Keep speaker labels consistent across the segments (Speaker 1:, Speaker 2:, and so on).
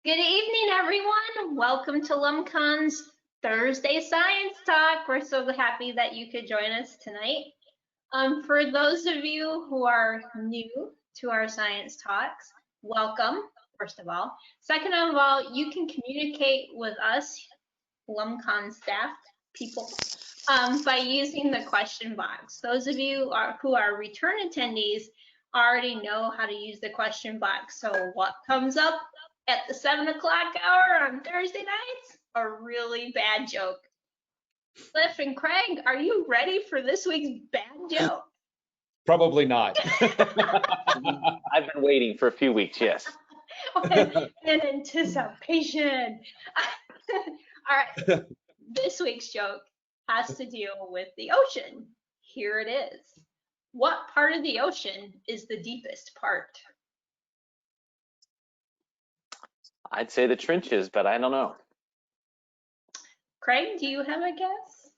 Speaker 1: Good evening, everyone. Welcome to LumCon's Thursday Science Talk. We're so happy that you could join us tonight. For those of you who are new to our science talks, welcome, first of all. Second of all, you can communicate with us, LumCon staff, people, by using the question box. Those of you who are return attendees already know how to use the question box. So what comes up at the 7 o'clock hour on Thursday nights? A really bad joke. Cliff and Craig, are you ready for this week's bad joke?
Speaker 2: Probably not.
Speaker 3: I've been waiting for a few weeks, yes.
Speaker 1: In anticipation. All right, this week's joke has to deal with the ocean. Here it is. What part of the ocean is the deepest part?
Speaker 3: I'd say the trenches, but I don't know.
Speaker 1: Craig, do you have a guess?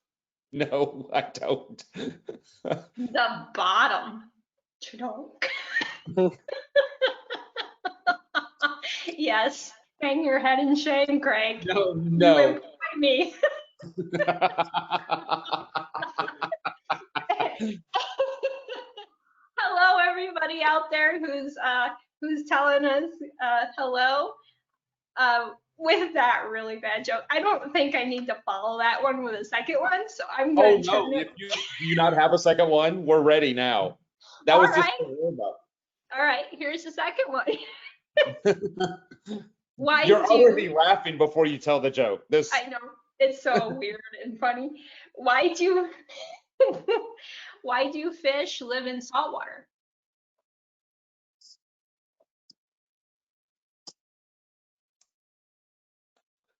Speaker 2: No, I don't.
Speaker 1: The bottom. Chudonk. Yes, hang your head in shame, Craig.
Speaker 2: No.
Speaker 1: You employ me. Hello, everybody out there who's telling us hello. With that really bad joke, I don't think I need to follow that one with a second one, so I'm going to turn it.
Speaker 2: Do you not have a second one? We're ready now. That was just a warm-up.
Speaker 1: All right, here's the second one.
Speaker 2: You're already laughing before you tell the joke.
Speaker 1: I know, it's so weird and funny. Why do fish live in salt water?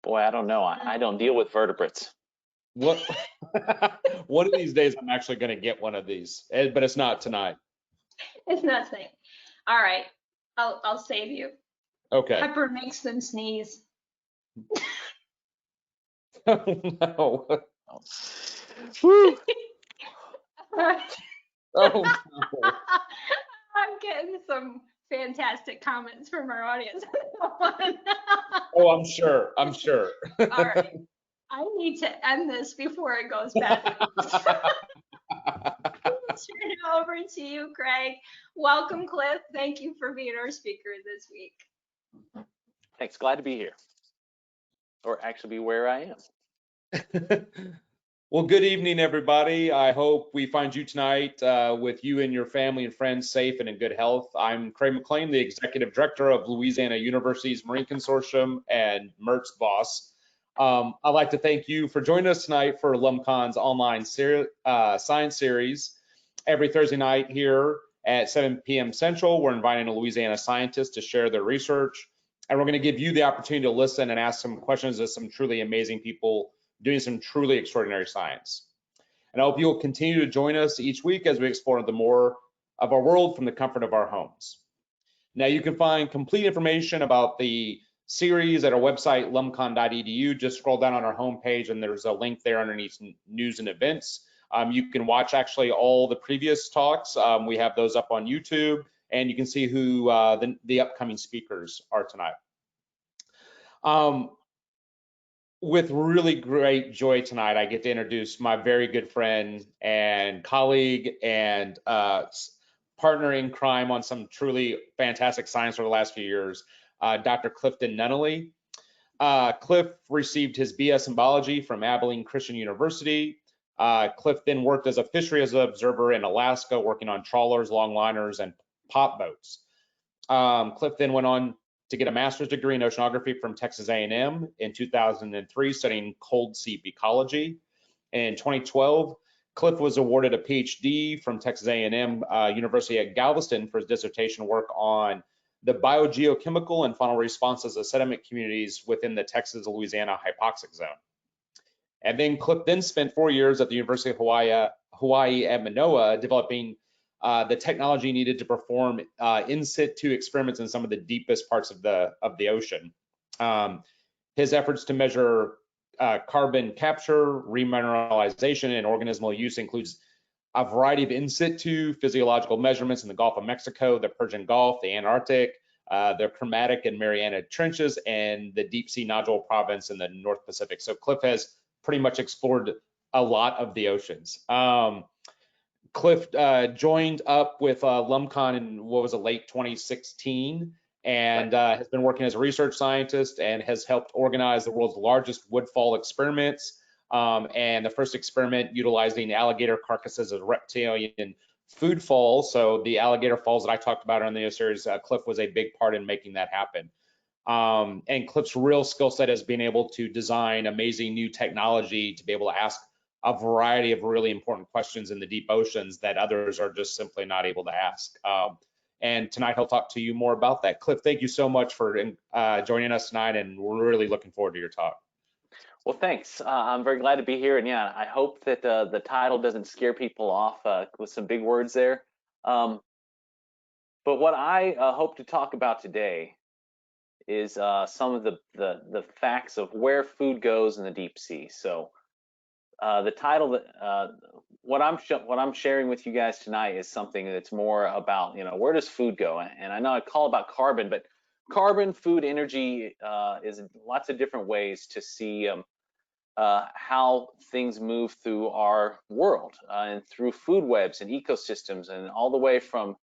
Speaker 3: Boy, I don't know. I don't deal with vertebrates.
Speaker 2: What? One of these days, I'm actually going to get one of these, but it's not tonight.
Speaker 1: It's not tonight. All right, I'll save you.
Speaker 2: Okay.
Speaker 1: Pepper makes them sneeze.
Speaker 2: Oh, no.
Speaker 3: Woo.
Speaker 2: Oh, no.
Speaker 1: I'm getting some fantastic comments from our audience.
Speaker 2: Oh, I'm sure. I'm sure.
Speaker 1: All right. I need to end this before it goes bad. Turn it over to you, Craig. Welcome, Cliff. Thank you for being our speaker this week.
Speaker 3: Thanks. Glad to be here. Or actually be where I am.
Speaker 2: Well, good evening, everybody. I hope we find you tonight with you and your family and friends safe and in good health. I'm Craig McLean, the Executive Director of Louisiana University's Marine Consortium and MERT's boss. I'd like to thank you for joining us tonight for LumCon's online science series. Every Thursday night here at 7 p.m. Central, we're inviting a Louisiana scientist to share their research. And we're going to give you the opportunity to listen and ask some questions of some truly amazing people doing some truly extraordinary science. And I hope you'll continue to join us each week as we explore the more of our world from the comfort of our homes. Now, you can find complete information about the series at our website, lumcon.edu. Just scroll down on our homepage and there's a link there underneath news and events. You can watch actually all the previous talks. We have those up on YouTube, and you can see who the upcoming speakers are tonight. With really great joy tonight, I get to introduce my very good friend and colleague and partner in crime on some truly fantastic science over the last few years, Dr. Clifton Nunnally. Cliff received his BS in biology from Abilene Christian University. Cliff then worked as a fisheries observer in Alaska, working on trawlers, longliners, and pop boats. Cliff then went on to get a master's degree in oceanography from Texas A&M in 2003, studying cold sea ecology. In 2012, Cliff was awarded a PhD from Texas A&M University at Galveston for his dissertation work on the biogeochemical and faunal responses of sediment communities within the Texas-Louisiana hypoxic zone. And then Cliff then spent 4 years at the University of Hawaii at Manoa developing the technology needed to perform in situ experiments in some of the deepest parts of the ocean. His efforts to measure carbon capture, remineralization, and organismal use includes a variety of in situ physiological measurements in the Gulf of Mexico, the Persian Gulf, the Antarctic, the KERMADEC and Mariana Trenches, and the deep sea nodule province in the North Pacific. So Cliff has pretty much explored a lot of the oceans. Cliff joined up with LUMCON in, what was it, late 2016, and has been working as a research scientist and has helped organize the world's largest woodfall experiments, and the first experiment utilizing alligator carcasses as reptilian food falls. So the alligator falls that I talked about on the series, Cliff was a big part in making that happen. And Cliff's real skill set is being able to design amazing new technology to be able to ask a variety of really important questions in the deep oceans that others are just simply not able to ask. And tonight he'll talk to you more about that. Cliff, thank you so much for joining us tonight, and we're really looking forward to your talk.
Speaker 3: Well, thanks. I'm very glad to be here, and yeah, I hope that the title doesn't scare people off with some big words there. But what I hope to talk about today is some of the facts of where food goes in the deep sea. So the title that what I'm sharing with you guys tonight is something that's more about, where does food go? And I know I call about carbon, but carbon, food, energy is lots of different ways to see how things move through our world and through food webs and ecosystems, and all the way from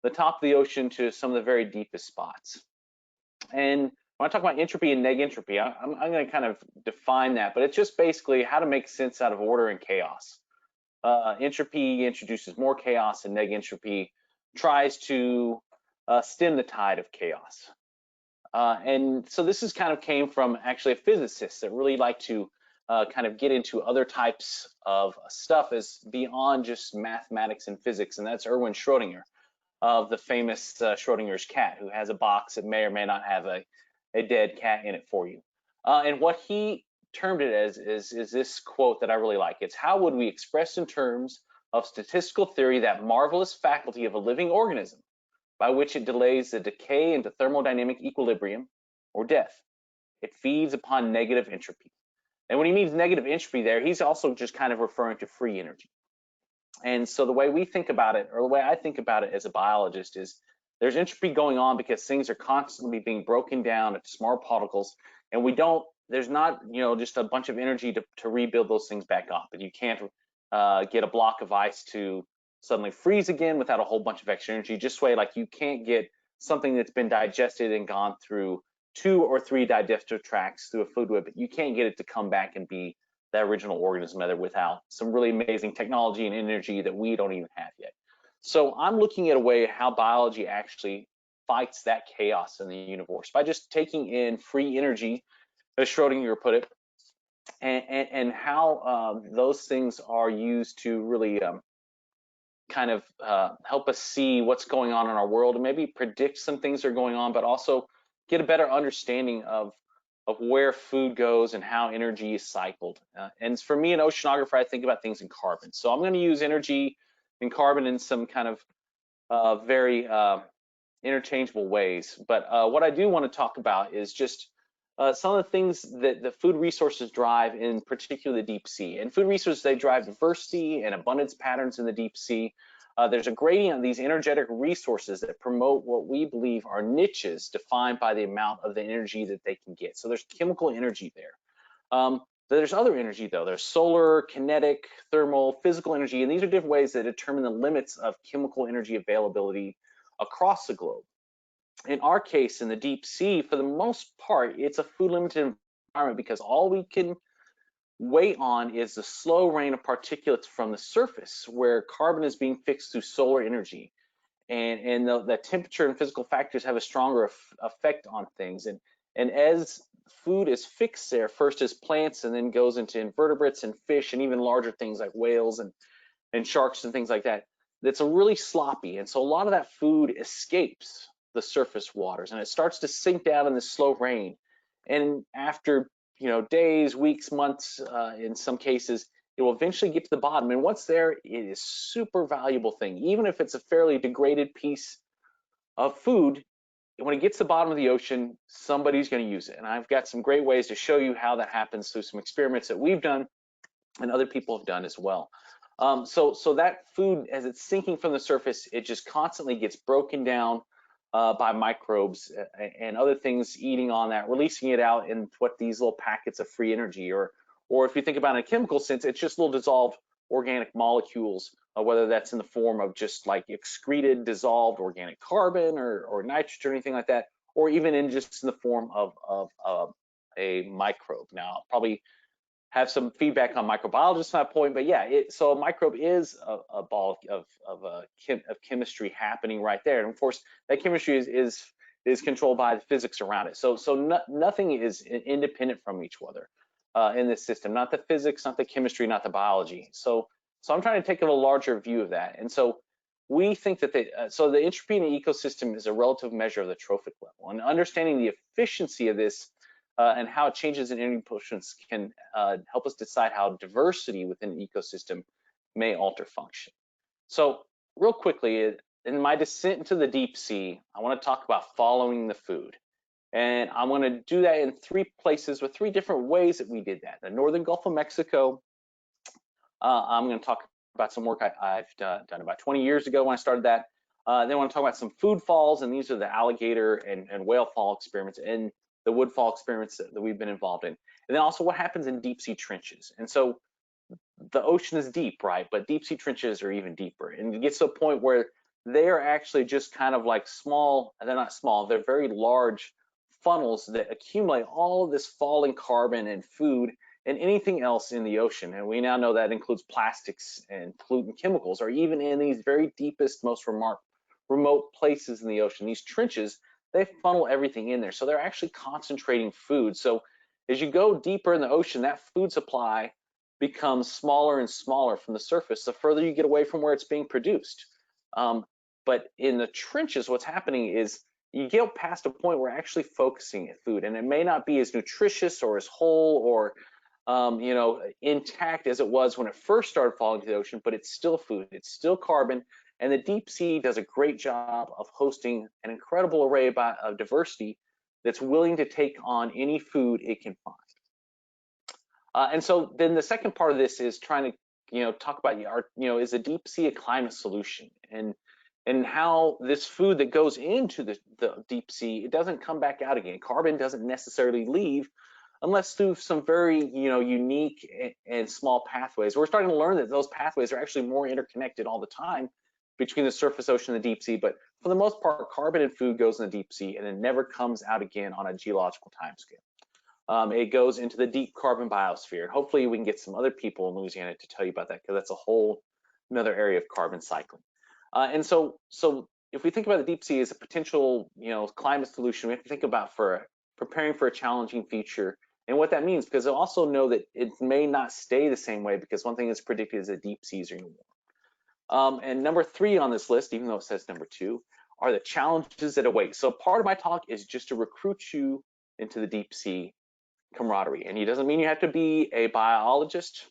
Speaker 3: the top of the ocean to some of the very deepest spots. And when I talk about entropy and negentropy, I'm going to kind of define that, but it's just basically how to make sense out of order and chaos. Entropy introduces more chaos, and negentropy tries to stem the tide of chaos. And so this is kind of came from actually a physicist that really like to kind of get into other types of stuff as beyond just mathematics and physics, and that's Erwin Schrödinger, of the famous Schrödinger's cat, who has a box that may or may not have a dead cat in it for you. And what he termed it as is this quote that I really like. It's, how would we express in terms of statistical theory that marvelous faculty of a living organism by which it delays the decay into thermodynamic equilibrium or death? It feeds upon negative entropy. And when he means negative entropy there, he's also just kind of referring to free energy. And so the way we think about it, or the way I think about it as a biologist, is there's entropy going on because things are constantly being broken down into small particles, and there's not, just a bunch of energy to rebuild those things back up. And you can't get a block of ice to suddenly freeze again without a whole bunch of extra energy. Just like you can't get something that's been digested and gone through 2 or 3 digestive tracts through a food web, but you can't get it to come back and be the original organism without some really amazing technology and energy that we don't even have yet. So I'm looking at a way how biology actually fights that chaos in the universe by just taking in free energy, as Schrödinger put it, and how those things are used to really kind of help us see what's going on in our world and maybe predict some things that are going on, but also get a better understanding of where food goes and how energy is cycled. And for me, an oceanographer, I think about things in carbon. So I'm going to use energy and carbon in some kind of very interchangeable ways. But what I do want to talk about is just some of the things that the food resources drive, in particular the deep sea. And food resources, they drive diversity and abundance patterns in the deep sea. There's a gradient of these energetic resources that promote what we believe are niches defined by the amount of the energy that they can get. So there's chemical energy there. There's other energy though. There's solar, kinetic, thermal, physical energy, and these are different ways that determine the limits of chemical energy availability across the globe. In our case, in the deep sea, for the most part, it's a food limited environment because all we can wait on is the slow rain of particulates from the surface, where carbon is being fixed through solar energy, and the temperature and physical factors have a stronger effect on things. And as food is fixed there, first as plants and then goes into invertebrates and fish and even larger things like whales and sharks and things like that, that's a really sloppy. And so a lot of that food escapes the surface waters and it starts to sink down in the slow rain. And after days, weeks, months, in some cases, it will eventually get to the bottom. And once there, it is super valuable thing. Even if it's a fairly degraded piece of food, when it gets to the bottom of the ocean, somebody's going to use it. And I've got some great ways to show you how that happens through some experiments that we've done and other people have done as well. So that food, as it's sinking from the surface, it just constantly gets broken down by microbes and other things eating on that, releasing it out in what these little packets of free energy, or if you think about it in a chemical sense, it's just little dissolved organic molecules, whether that's in the form of just like excreted dissolved organic carbon or nitrogen or anything like that, or even in just in the form of a microbe. Now, I'll probably have some feedback on microbiologists on that point, but yeah, so a microbe is a ball of chemistry happening right there, and of course that chemistry is controlled by the physics around it. So nothing is independent from each other in this system, not the physics, not the chemistry, not the biology. So I'm trying to take a larger view of that, and so we think that the entropy in an ecosystem is a relative measure of the trophic level, and understanding the efficiency of this and how it changes in energy potions can help us decide how diversity within an ecosystem may alter function. So real quickly, in my descent into the deep sea, I want to talk about following the food. And I want to do that in 3 places with 3 different ways that we did that. The northern Gulf of Mexico, I'm going to talk about some work I've done about 20 years ago when I started that. Then I want to talk about some food falls, and these are the alligator and whale fall experiments and the wood fall experiments that we've been involved in. And then also what happens in deep sea trenches. And so the ocean is deep, right? But deep sea trenches are even deeper. And it gets to a point where they are actually just kind of like small, they're not small, they're very large funnels that accumulate all of this falling carbon and food and anything else in the ocean. And we now know that includes plastics and pollutant chemicals, or even in these very deepest, most remote places in the ocean, these trenches, they funnel everything in there. So they're actually concentrating food. So as you go deeper in the ocean, that food supply becomes smaller and smaller from the surface, the further you get away from where it's being produced. But in the trenches, what's happening is you get past a point where actually focusing at food, and it may not be as nutritious or as whole or intact as it was when it first started falling to the ocean, but it's still food, it's still carbon. And the deep sea does a great job of hosting an incredible array of diversity that's willing to take on any food it can find. And so then the second part of this is trying to, talk about, is the deep sea a climate solution, and how this food that goes into the deep sea, it doesn't come back out again. Carbon doesn't necessarily leave unless through some very, unique and small pathways. We're starting to learn that those pathways are actually more interconnected all the time between the surface ocean and the deep sea, but for the most part, carbon and food goes in the deep sea and it never comes out again on a geological timescale. It goes into the deep carbon biosphere. And hopefully we can get some other people in Louisiana to tell you about that, because that's a whole another area of carbon cycling. And so if we think about the deep sea as a potential, climate solution, we have to think about preparing for a challenging future and what that means, because I also know that it may not stay the same way, because one thing that's predicted is that deep seas are going to warm. And number 3 on this list, even though it says number 2, are the challenges that await. So part of my talk is just to recruit you into the deep sea camaraderie. And it doesn't mean you have to be a biologist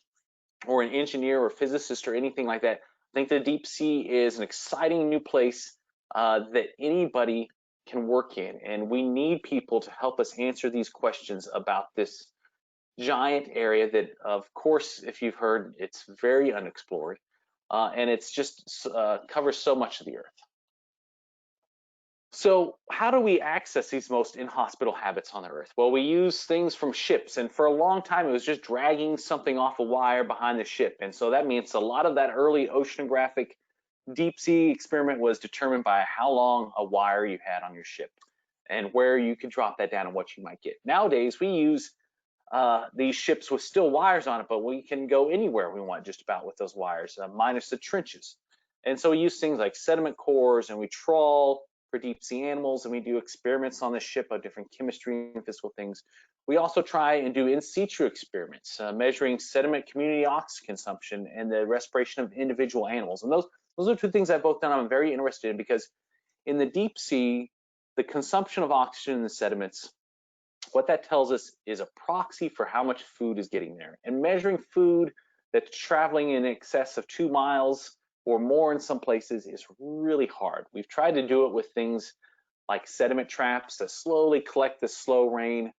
Speaker 3: or an engineer or physicist or anything like that. I think the deep sea is an exciting new place that anybody can work in. And we need people to help us answer these questions about this giant area that, of course, if you've heard, it's very unexplored. And it's just covers so much of the earth. So how do we access these most inhospitable habits on the earth? Well, we use things from ships, and for a long time it was just dragging something off a wire behind the ship. And so that means a lot of that early oceanographic deep sea experiment was determined by how long a wire you had on your ship and where you could drop that down and what you might get. Nowadays we use these ships with still wires on it, but we can go anywhere we want just about with those wires, minus the trenches. And so we use things like sediment cores, and we trawl for deep sea animals, and we do experiments on the ship of different chemistry and physical things. We also try and do in situ experiments, measuring sediment community oxygen consumption and the respiration of individual animals. And those are 2 things I've both done I'm very interested in, because in the deep sea, the consumption of oxygen in the sediments, what that tells us is a proxy for how much food is getting there. And measuring food that's traveling in excess of 2 miles or more in some places is really hard. We've tried to do it with things like sediment traps that slowly collect the slow rain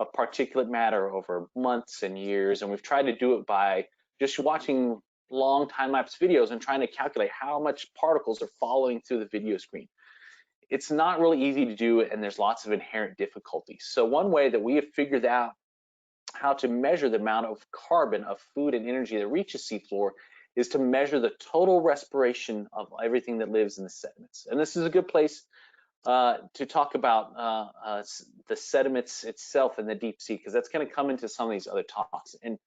Speaker 3: of particulate matter over months and years. And we've tried to do it by just watching long time-lapse videos and trying to calculate how much particles are following through the video screen. it's not really easy to do, and there's lots of inherent difficulties. So one way that we have figured out how to measure the amount of carbon, of food and energy that reaches seafloor is to measure the total respiration of everything that lives in the sediments. And this is a good place to talk about the sediments itself in the deep sea, because that's going to come into some of these other talks. And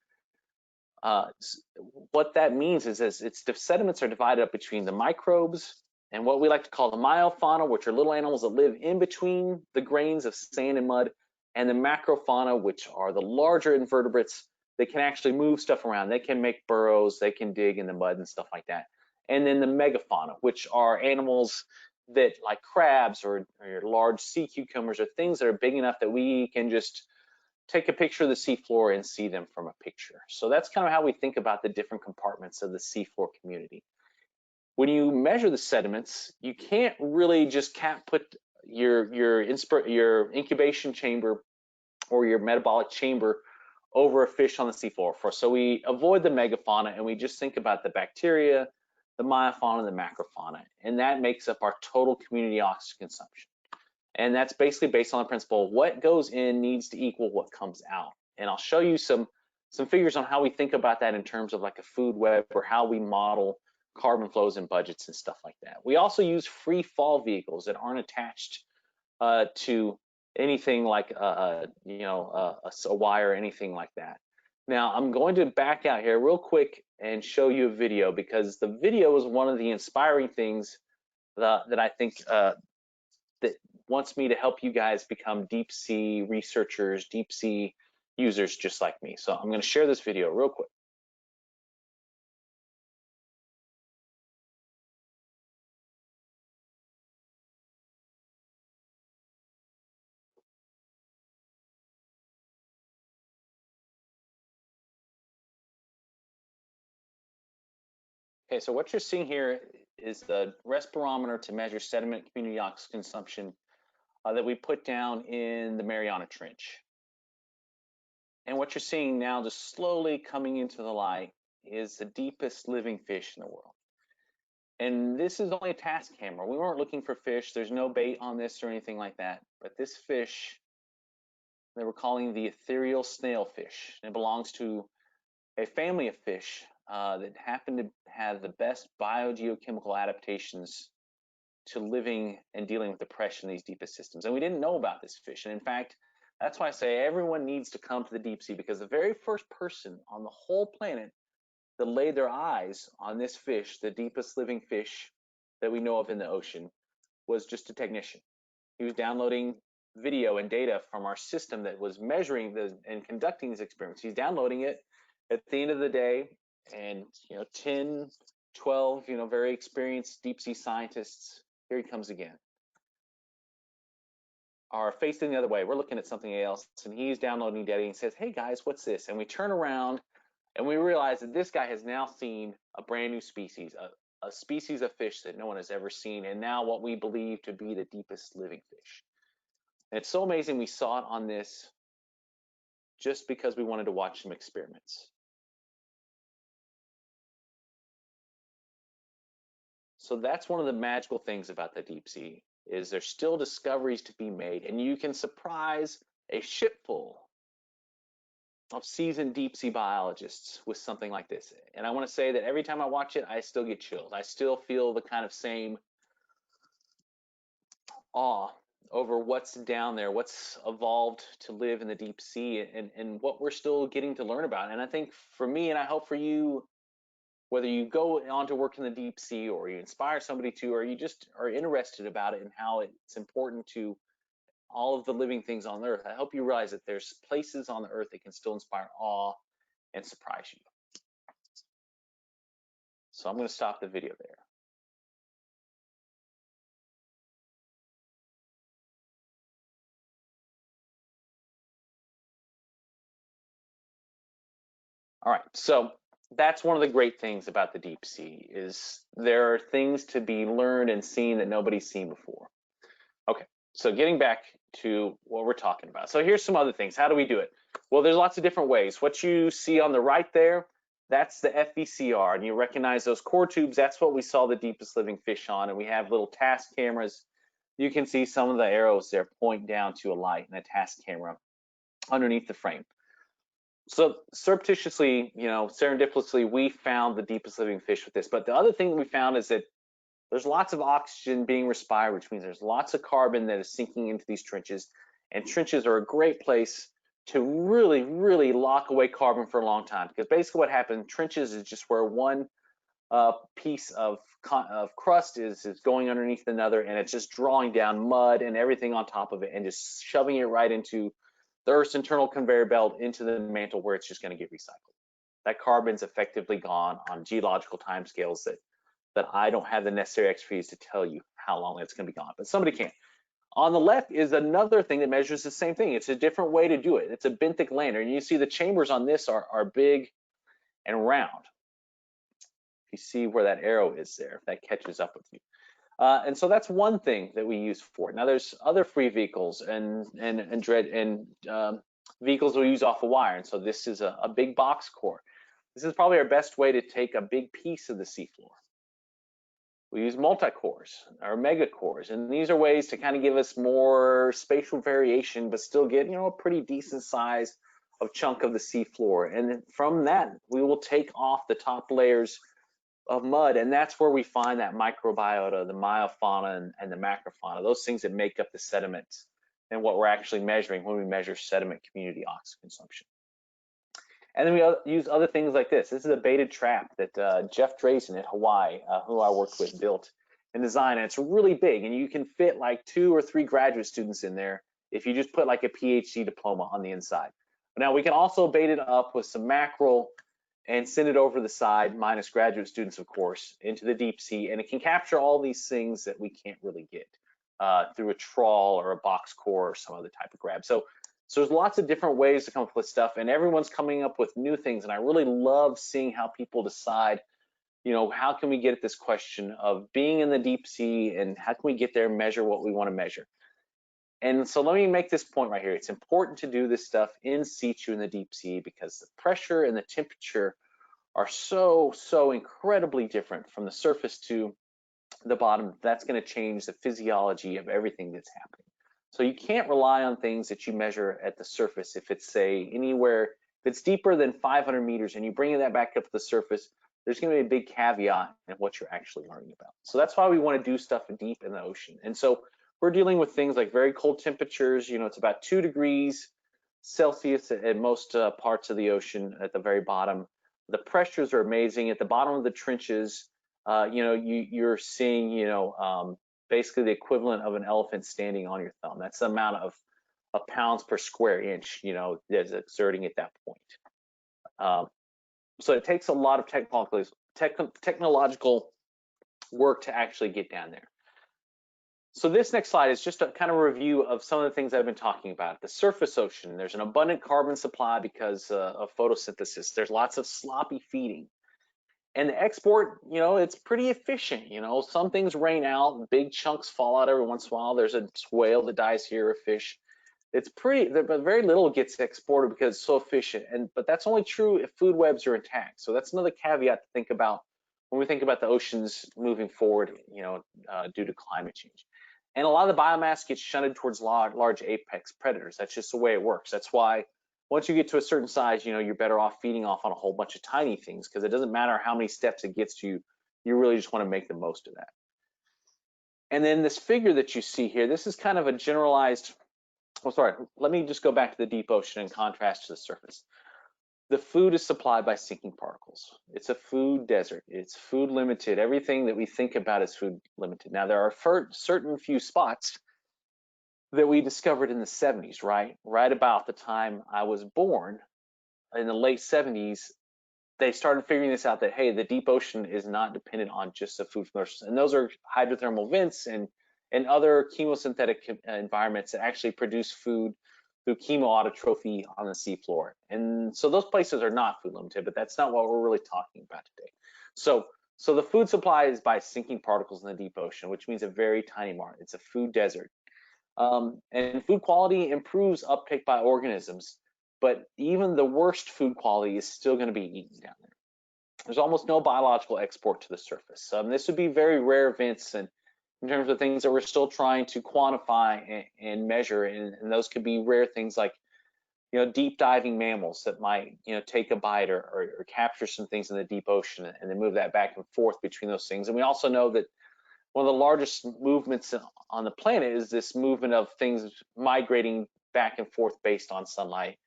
Speaker 3: what that means is the sediments are divided up between the microbes and what we like to call the myofauna, which are little animals that live in between the grains of sand and mud, and the macrofauna, which are the larger invertebrates. They can actually move stuff around. They can make burrows, they can dig in the mud and stuff like that. And then the megafauna, which are animals that, like crabs or large sea cucumbers, or things that are big enough that we can just take a picture of the seafloor and see them from a picture. So that's kind of how we think about the different compartments of the seafloor community. When you measure the sediments, you can't really just put your incubation chamber or your metabolic chamber over a fish on the seafloor. So we avoid the megafauna and we just think about the bacteria, the myofauna, the macrofauna, and that makes up our total community oxygen consumption. And that's basically based on the principle, what goes in needs to equal what comes out. And I'll show you some figures on how we think about that in terms of like a food web, or how we model carbon flows and budgets and stuff like that. We also use free fall vehicles that aren't attached to anything like a wire or anything like that. Now I'm going to back out here real quick and show you a video, because the video is one of the inspiring things that I think that wants me to help you guys become deep sea researchers, deep sea users just like me. So I'm going to share this video real quick. Okay, so what you're seeing here is the respirometer to measure sediment community oxygen consumption that we put down in the Mariana Trench. And what you're seeing now, just slowly coming into the light, is the deepest living fish in the world. And this is only a task camera. We weren't looking for fish. There's no bait on this or anything like that. But this fish, they were calling the ethereal snailfish. It belongs to a family of fish that happen to have the best biogeochemical adaptations to living and dealing with depression in these deepest systems. And we didn't know about this fish. And in fact, that's why I say everyone needs to come to the deep sea, because the very first person on the whole planet that laid their eyes on this fish, the deepest living fish that we know of in the ocean, was just a technician. He was downloading video and data from our system that was measuring and conducting these experiments. He's downloading it at the end of the day, and 10, 12, very experienced deep sea scientists, here he comes again, are facing the other way. We're looking at something else, and he's downloading data and says, hey guys, what's this? And we turn around and we realize that this guy has now seen a brand new species, a species of fish that no one has ever seen, and now what we believe to be the deepest living fish. And it's so amazing we saw it on this just because we wanted to watch some experiments. So that's one of the magical things about the deep sea, is there's still discoveries to be made, and you can surprise a ship full of seasoned deep sea biologists with something like this. And I want to say that every time I watch it, I still get chills. I still feel the kind of same awe over what's down there, what's evolved to live in the deep sea, and what we're still getting to learn about. And I think for me, and I hope for you, whether you go on to work in the deep sea, or you inspire somebody to, or you just are interested about it and how it's important to all of the living things on Earth, I hope you realize that there's places on the Earth that can still inspire awe and surprise you. So I'm going to stop the video there. All right, so that's one of the great things about the deep sea, is there are things to be learned and seen that nobody's seen before. Okay, so getting back to what we're talking about. So here's some other things. How do we do it? Well, there's lots of different ways. What you see on the right there, that's the FVCR, and you recognize those core tubes. That's what we saw the deepest living fish on, and we have little task cameras you can see some of the arrows there point down to a light and a task camera underneath the frame. So surreptitiously, serendipitously, we found the deepest living fish with this. But the other thing that we found is that there's lots of oxygen being respired, which means there's lots of carbon that is sinking into these trenches. And trenches are a great place to really, really lock away carbon for a long time. Because basically what happened, trenches is just where one piece of crust is going underneath another, and it's just drawing down mud and everything on top of it and just shoving it right into the Earth's internal conveyor belt into the mantle, where it's just going to get recycled. That carbon's effectively gone on geological timescales that I don't have the necessary expertise to tell you how long it's going to be gone, but somebody can. On the left is another thing that measures the same thing. It's a different way to do it. It's a benthic lander, and you see the chambers on this are big and round. You see where that arrow is there, if that catches up with you. And so that's one thing that we use for it. Now there's other free vehicles and vehicles we use off a wire. And so this is a big box core. This is probably our best way to take a big piece of the seafloor. We use multi-cores or mega cores, and these are ways to kind of give us more spatial variation, but still get a pretty decent size of chunk of the seafloor. And from that, we will take off the top layers of mud, and that's where we find that microbiota, the myofauna and the macrofauna, those things that make up the sediments and what we're actually measuring when we measure sediment community oxygen consumption. And then we use other things like this. This is a baited trap that Jeff Drazen at Hawaii, who I worked with, built and designed, and it's really big, and you can fit like 2 or 3 graduate students in there if you just put like a PhD diploma on the inside. But now we can also bait it up with some mackerel and send it over the side, minus graduate students, of course, into the deep sea, and it can capture all these things that we can't really get through a trawl or a box core or some other type of grab. So there's lots of different ways to come up with stuff, and everyone's coming up with new things, and I really love seeing how people decide, how can we get at this question of being in the deep sea, and how can we get there and measure what we want to measure. And so let me make this point right here. It's important to do this stuff in situ in the deep sea, because the pressure and the temperature are so incredibly different from the surface to the bottom. That's going to change the physiology of everything that's happening. So you can't rely on things that you measure at the surface. If it's, say, anywhere, if it's deeper than 500 meters and you bring that back up to the surface, there's going to be a big caveat in what you're actually learning about. So that's why we want to do stuff deep in the ocean. And so we're dealing with things like very cold temperatures. It's about 2 degrees Celsius at most parts of the ocean at the very bottom. The pressures are amazing. At the bottom of the trenches, you're seeing, basically the equivalent of an elephant standing on your thumb. That's the amount of pounds per square inch, that's exerting at that point. So it takes a lot of technological work to actually get down there. So this next slide is just a kind of review of some of the things I've been talking about. The surface ocean, there's an abundant carbon supply because of photosynthesis. There's lots of sloppy feeding. And the export, it's pretty efficient. Some things rain out, big chunks fall out every once in a while. There's a whale that dies here, a fish. It's pretty, but very little gets exported because it's so efficient. But that's only true if food webs are intact. So that's another caveat to think about when we think about the oceans moving forward, due to climate change. And a lot of the biomass gets shunted towards large apex predators. That's just the way it works. That's why once you get to a certain size, you're better off feeding off on a whole bunch of tiny things, because it doesn't matter how many steps it gets to you. You really just want to make the most of that. And then this figure that you see here, this is kind of a generalized, let me just go back to the deep ocean in contrast to the surface. The food is supplied by sinking particles. It's a food desert. It's food limited. Everything that we think about is food limited. Now, there are certain few spots that we discovered in the 70s, right about the time I was born, in the late 70s, they started figuring this out, that, hey, the deep ocean is not dependent on just the food from the ocean. And those are hydrothermal vents and other chemosynthetic environments that actually produce food through chemoautotrophy on the seafloor. And so those places are not food limited, but that's not what we're really talking about today. So the food supply is by sinking particles in the deep ocean, which means a very tiny market. It's a food desert. And food quality improves uptake by organisms, but even the worst food quality is still going to be eaten down there. There's almost no biological export to the surface. This would be very rare events, and in terms of things that we're still trying to quantify and measure, and those could be rare things like, you know, deep diving mammals that might, you know, take a bite or capture some things in the deep ocean and then move that back and forth between those things. And we also know that one of the largest movements on the planet is this movement of things migrating back and forth based on sunlight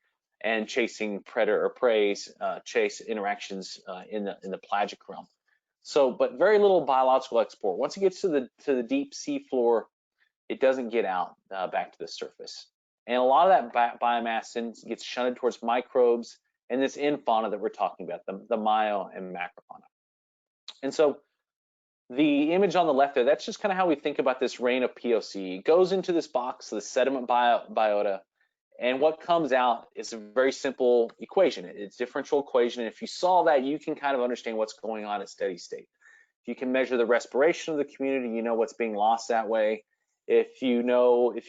Speaker 3: and chasing predator or prey, chase interactions in the pelagic realm. So, but very little biological export. Once it gets to the deep sea floor, it doesn't get out back to the surface. And a lot of that biomass gets shunted towards microbes and this infauna that we're talking about, the myo and macrofauna. And so the image on the left there, that's just kind of how we think about this rain of POC. It goes into this box, the sediment biota, and what comes out is a very simple equation. It's a differential equation, and if you solve that, you can kind of understand what's going on at steady state. If you can measure the respiration of the community, you know what's being lost that way. If you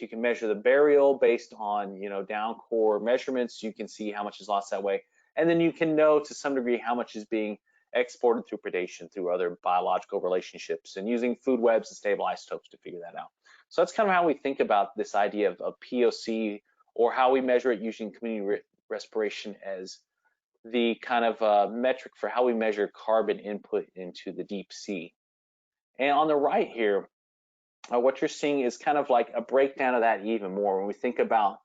Speaker 3: can measure the burial based on, you know, down core measurements, you can see how much is lost that way. And then you can know to some degree how much is being exported through predation, through other biological relationships, and using food webs and stable isotopes to figure that out. So that's kind of how we think about this idea of POC, or how we measure it using community respiration as the kind of metric for how we measure carbon input into the deep sea. And on the right here, what you're seeing is kind of like a breakdown of that even more when we think about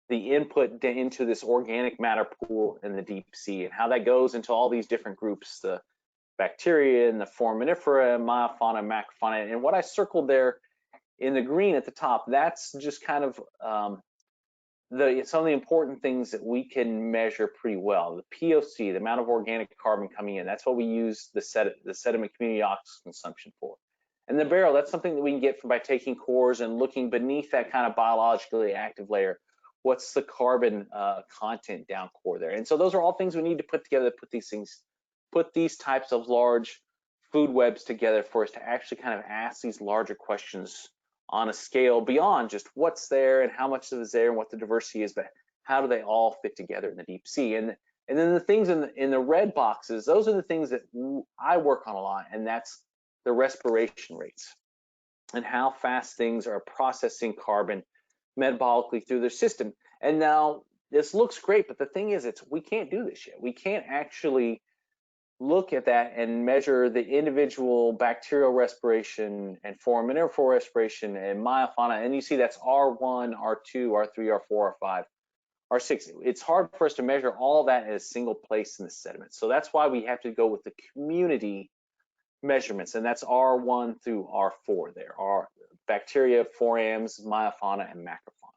Speaker 3: the input into this organic matter pool in the deep sea and how that goes into all these different groups, the bacteria and the foraminifera, myofauna, macrofauna. And what I circled there in the green at the top, that's just kind of some of the important things that we can measure pretty well. The POC, the amount of organic carbon coming in, that's what we use the sediment community oxygen consumption for. And the barrel, that's something that we can get by taking cores and looking beneath that kind of biologically active layer. What's the carbon content down core there? And so those are all things we need to put together, put these types of large food webs together for us to actually kind of ask these larger questions on a scale beyond just what's there and how much of it is there and what the diversity is, but how do they all fit together in the deep sea? And then the things in the red boxes, those are the things that I work on a lot, and that's the respiration rates and how fast things are processing carbon metabolically through their system. And now this looks great, but the thing is, we can't do this yet. We can't actually look at that and measure the individual bacterial respiration and foraminifera respiration and myofauna. And you see that's R1, R2, R3, R4, R5, R6. It's hard for us to measure all that in a single place in the sediment. So that's why we have to go with the community measurements, and that's R1 through R4 there, are bacteria, forams, myofauna, and macrofauna.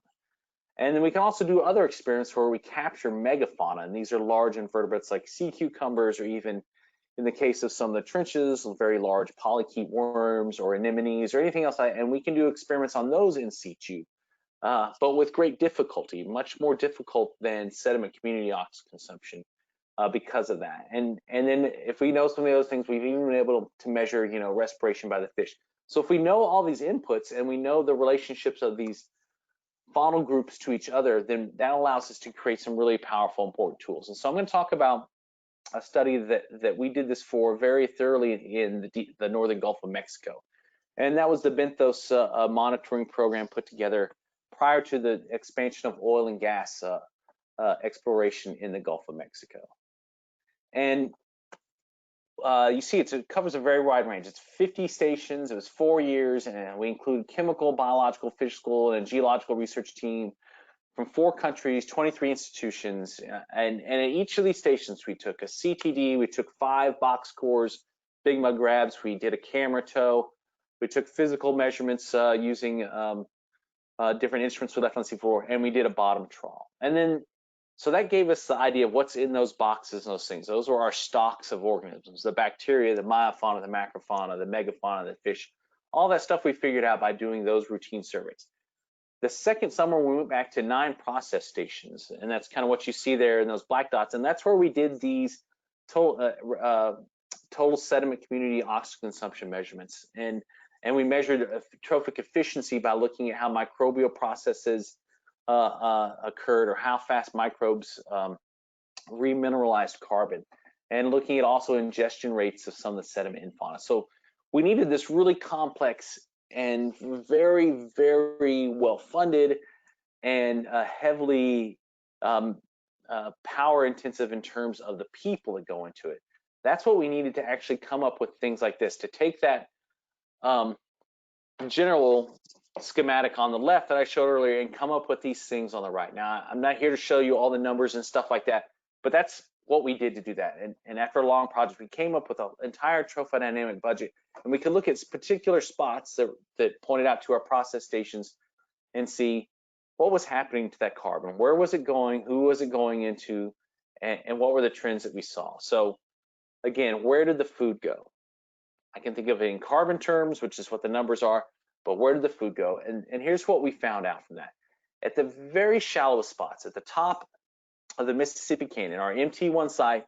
Speaker 3: And then we can also do other experiments where we capture megafauna, and these are large invertebrates like sea cucumbers, or even in the case of some of the trenches, very large polychaete worms or anemones or anything else, and we can do experiments on those in situ, but with great difficulty, much more difficult than sediment community oxygen consumption because of that. And then if we know some of those things, we've even been able to measure, you know, respiration by the fish. So if we know all these inputs and we know the relationships of these faunal groups to each other, then that allows us to create some really powerful, important tools. And so I'm going to talk about a study that we did this for very thoroughly in the northern Gulf of Mexico. And that was the benthos monitoring program put together prior to the expansion of oil and gas exploration in the Gulf of Mexico. And you see it covers a very wide range. It's 50 stations, it was 4 years, and we include chemical, biological, physical, and a geological research team from 4 countries, 23 institutions, and at each of these stations we took a CTD, we took 5 box cores, big mud grabs, we did a camera tow, we took physical measurements using different instruments we left on C4, and we did a bottom trawl. And then, so that gave us the idea of what's in those boxes and those things. Those were our stocks of organisms, the bacteria, the myofauna, the macrofauna, the megafauna, the fish, all that stuff we figured out by doing those routine surveys. The second summer, we went back to 9 process stations, and that's kind of what you see there in those black dots, and that's where we did these total sediment community oxygen consumption measurements, and we measured trophic efficiency by looking at how microbial processes occurred, or how fast microbes remineralized carbon, and looking at also ingestion rates of some of the sediment in fauna. So we needed this really complex and very, very well funded and heavily power intensive in terms of the people that go into it. That's what we needed to actually come up with things like this, to take that general schematic on the left that I showed earlier and come up with these things on the right. Now, I'm not here to show you all the numbers and stuff like that, but that's what we did to do that. And after a long project, we came up with an entire trophodynamic budget, and we could look at particular spots that pointed out to our process stations and see what was happening to that carbon, where was it going, who was it going into, and what were the trends that we saw. So again, where did the food go? I can think of it in carbon terms, which is what the numbers are, but where did the food go? And here's what we found out from that. At the very shallowest spots, at the top of the Mississippi Canyon, our MT1 site,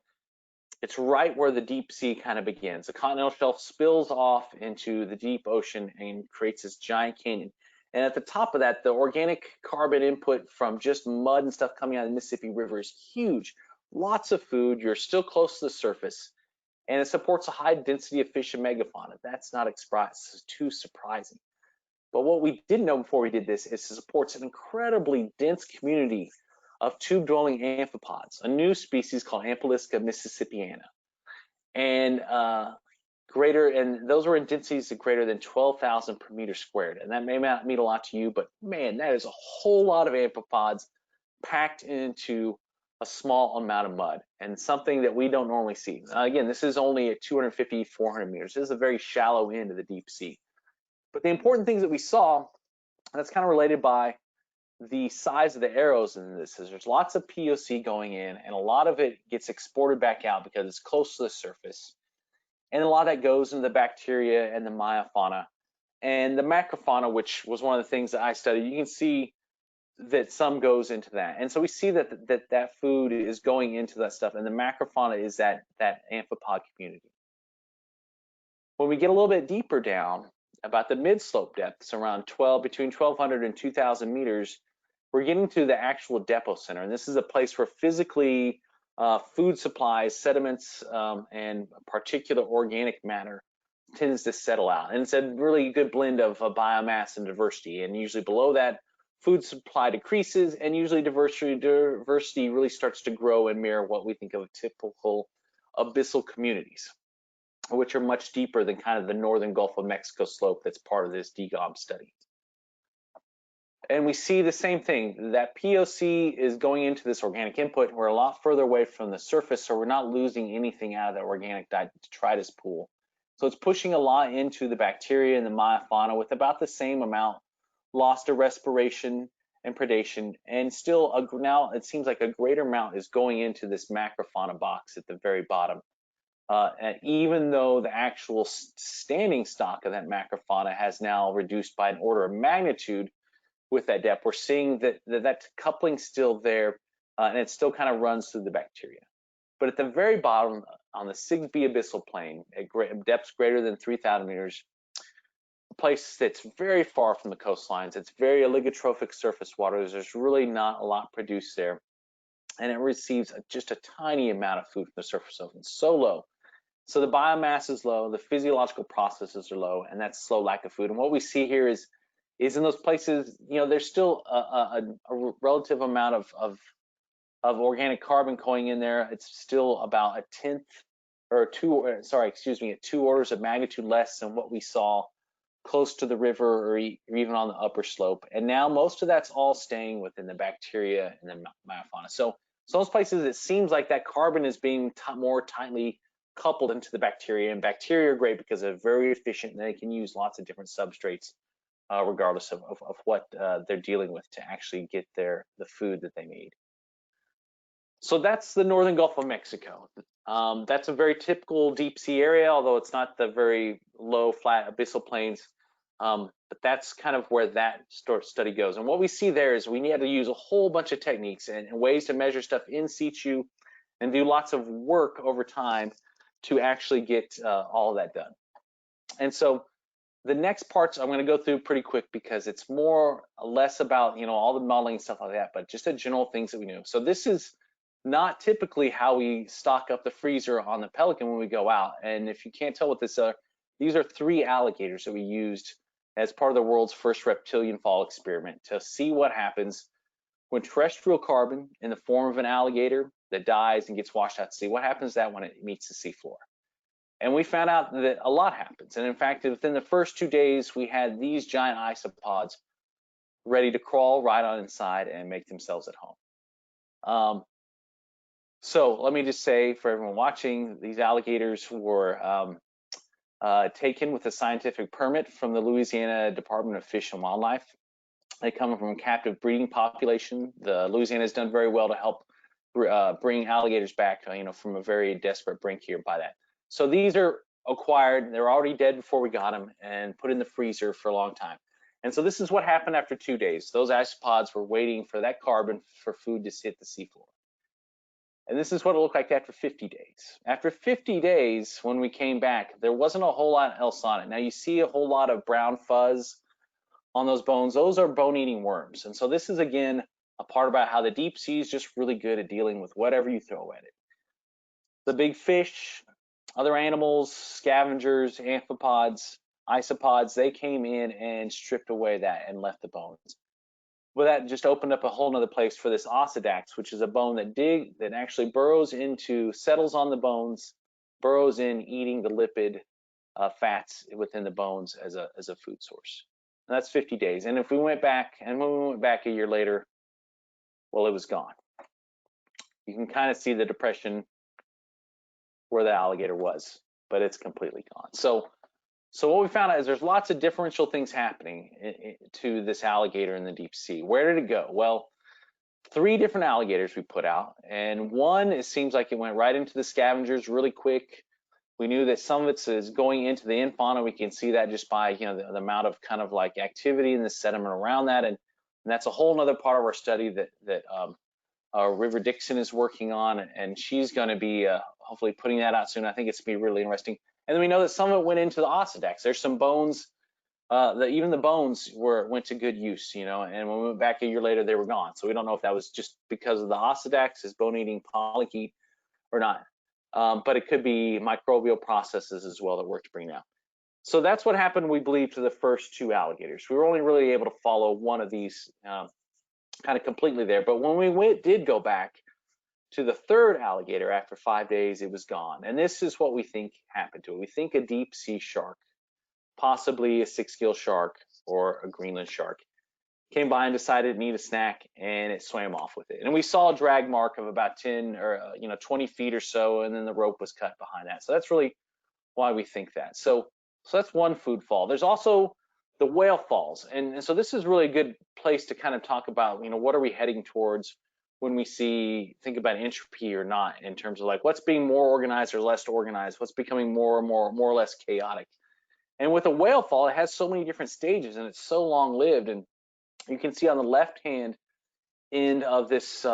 Speaker 3: it's right where the deep sea kind of begins. The continental shelf spills off into the deep ocean and creates this giant canyon. And at the top of that, the organic carbon input from just mud and stuff coming out of the Mississippi River is huge. Lots of food, you're still close to the surface, and it supports a high density of fish and megafauna. That's not too surprising. But what we didn't know before we did this is it supports an incredibly dense community of tube-dwelling amphipods, a new species called Ampelisca mississippiana. And those were in densities of greater than 12,000 per meter squared. And that may not mean a lot to you, but man, that is a whole lot of amphipods packed into a small amount of mud, and something that we don't normally see. Again, this is only at 250, 400 meters. This is a very shallow end of the deep sea. But the important things that we saw, and that's kind of related by the size of the arrows in this, is there's lots of POC going in, and a lot of it gets exported back out because it's close to the surface. And a lot of that goes into the bacteria and the myofauna. And the macrofauna, which was one of the things that I studied, you can see that some goes into that. And so we see that food is going into that stuff, and the macrofauna is that amphipod community. When we get a little bit deeper down, about the mid-slope depths, around between 1,200 and 2,000 meters, we're getting to the actual depot center. And this is a place where physically food supplies, sediments, and particular organic matter tends to settle out. And it's a really good blend of biomass and diversity. And usually below that, food supply decreases, and usually diversity really starts to grow and mirror what we think of typical abyssal communities, which are much deeper than kind of the northern Gulf of Mexico slope that's part of this DECAY study. And we see the same thing, that POC is going into this organic input. We're a lot further away from the surface, so we're not losing anything out of the organic detritus pool. So it's pushing a lot into the bacteria and the myofauna, with about the same amount lost to respiration and predation, and still now it seems like a greater amount is going into this macrofauna box at the very bottom. And even though the actual standing stock of that macrofauna has now reduced by an order of magnitude with that depth, we're seeing that coupling's still there, and it still kind of runs through the bacteria. But at the very bottom, on the 6B abyssal plain, at depths greater than 3,000 meters, a place that's very far from the coastlines, it's very oligotrophic surface waters, there's really not a lot produced there, and it receives just a tiny amount of food from the surface ocean, so low. So the biomass is low, the physiological processes are low, and that's slow lack of food. And what we see here is in those places, there's still a relative amount of organic carbon going in there. It's still about at 2 orders of magnitude less than what we saw close to the river or even on the upper slope. And now most of that's all staying within the bacteria and the myofauna. So those places, it seems like that carbon is being more tightly coupled into the bacteria, and bacteria are great because they're very efficient and they can use lots of different substrates regardless of what they're dealing with to actually get the food that they need. So that's the northern Gulf of Mexico. That's a very typical deep sea area, although it's not the very low flat abyssal plains, but that's kind of where that study goes. And what we see there is we had to use a whole bunch of techniques and ways to measure stuff in situ and do lots of work over time to actually get all of that done. And so the next parts I'm going to go through pretty quick because it's less about all the modeling and stuff like that, but just the general things that we knew. So this is not typically how we stock up the freezer on the Pelican when we go out. And if you can't tell what this are, these are 3 alligators that we used as part of the world's first reptilian fall experiment to see what happens when terrestrial carbon in the form of an alligator that dies and gets washed out to sea. What happens to that when it meets the seafloor? And we found out that a lot happens. And in fact, within the first 2 days, we had these giant isopods ready to crawl right on inside and make themselves at home. So let me just say for everyone watching, these alligators were taken with a scientific permit from the Louisiana Department of Fish and Wildlife. They come from a captive breeding population. The Louisiana has done very well to help bring alligators back, from a very desperate brink here by that. So these are acquired. They're already dead before we got them and put in the freezer for a long time. And so this is what happened after 2 days. Those isopods were waiting for that carbon for food to hit the seafloor. And this is what it looked like after 50 days. After 50 days, when we came back, there wasn't a whole lot else on it. Now you see a whole lot of brown fuzz on those bones. Those are bone-eating worms. And so this is, again, a part about how the deep sea is just really good at dealing with whatever you throw at it. The big fish, other animals, scavengers, amphipods, isopods, they came in and stripped away that and left the bones. Well, that just opened up a whole nother place for this ossidax, which is a bone that actually burrows into, settles on the bones, burrows in, eating the lipid fats within the bones as a food source. And that's 50 days. And if we went back, and when we went back a year later, well, it was gone. You can kind of see the depression where the alligator was, but it's completely gone. So what we found out is there's lots of differential things happening to this alligator in the deep sea. Where did it go? Well, 3 different alligators we put out, and one, it seems like it went right into the scavengers really quick. We knew that some of it is going into the infauna. We can see that just by the amount of kind of like activity in the sediment around that, and that's a whole nother part of our study that River Dixon is working on, and she's going to be hopefully putting that out soon. I think it's going to be really interesting. And then we know that some of it went into the ossidax. There's some bones that even the bones went to good use, and when we went back a year later, they were gone. So we don't know if that was just because of the ossidax, this bone-eating polychaete, or not. But it could be microbial processes as well that work to bring down. So that's what happened, we believe, to the first 2 alligators. We were only really able to follow one of these kind of completely there. But when we did go back to the 3rd alligator after 5 days, it was gone. And this is what we think happened to it. We think a deep sea shark, possibly a 6-gill shark or a Greenland shark, came by and decided to need a snack, and it swam off with it. And we saw a drag mark of about 10 or 20 feet or so, and then the rope was cut behind that. So that's really why we think that. So that's one food fall. There's also the whale falls, and so this is really a good place to kind of talk about, what are we heading towards when we think about entropy or not, in terms of like what's being more organized or less organized, what's becoming more or less chaotic. And with a whale fall, it has so many different stages, and it's so long lived. And you can see on the left hand end of this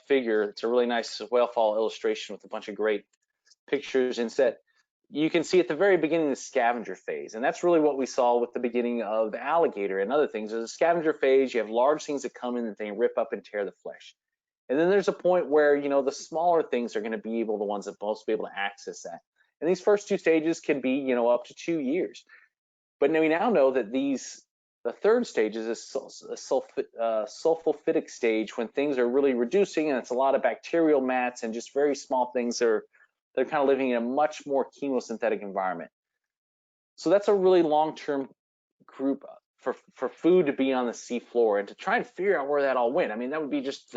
Speaker 3: figure, it's a really nice whale fall illustration with a bunch of great pictures inset. You can see at the very beginning the scavenger phase, and that's really what we saw with the beginning of the alligator and other things. There's a scavenger phase. You have large things that come in that they rip up and tear the flesh, and then there's a point where the smaller things are going to be the ones that most be able to access that. And these first 2 stages can be up to 2 years. But we now know that the 3rd stage is a sulfophytic stage, when things are really reducing, and it's a lot of bacterial mats and just very small things that they're kind of living in a much more chemosynthetic environment. So that's a really long-term group for food to be on the sea floor, and to try and figure out where that all went. I mean, that would be just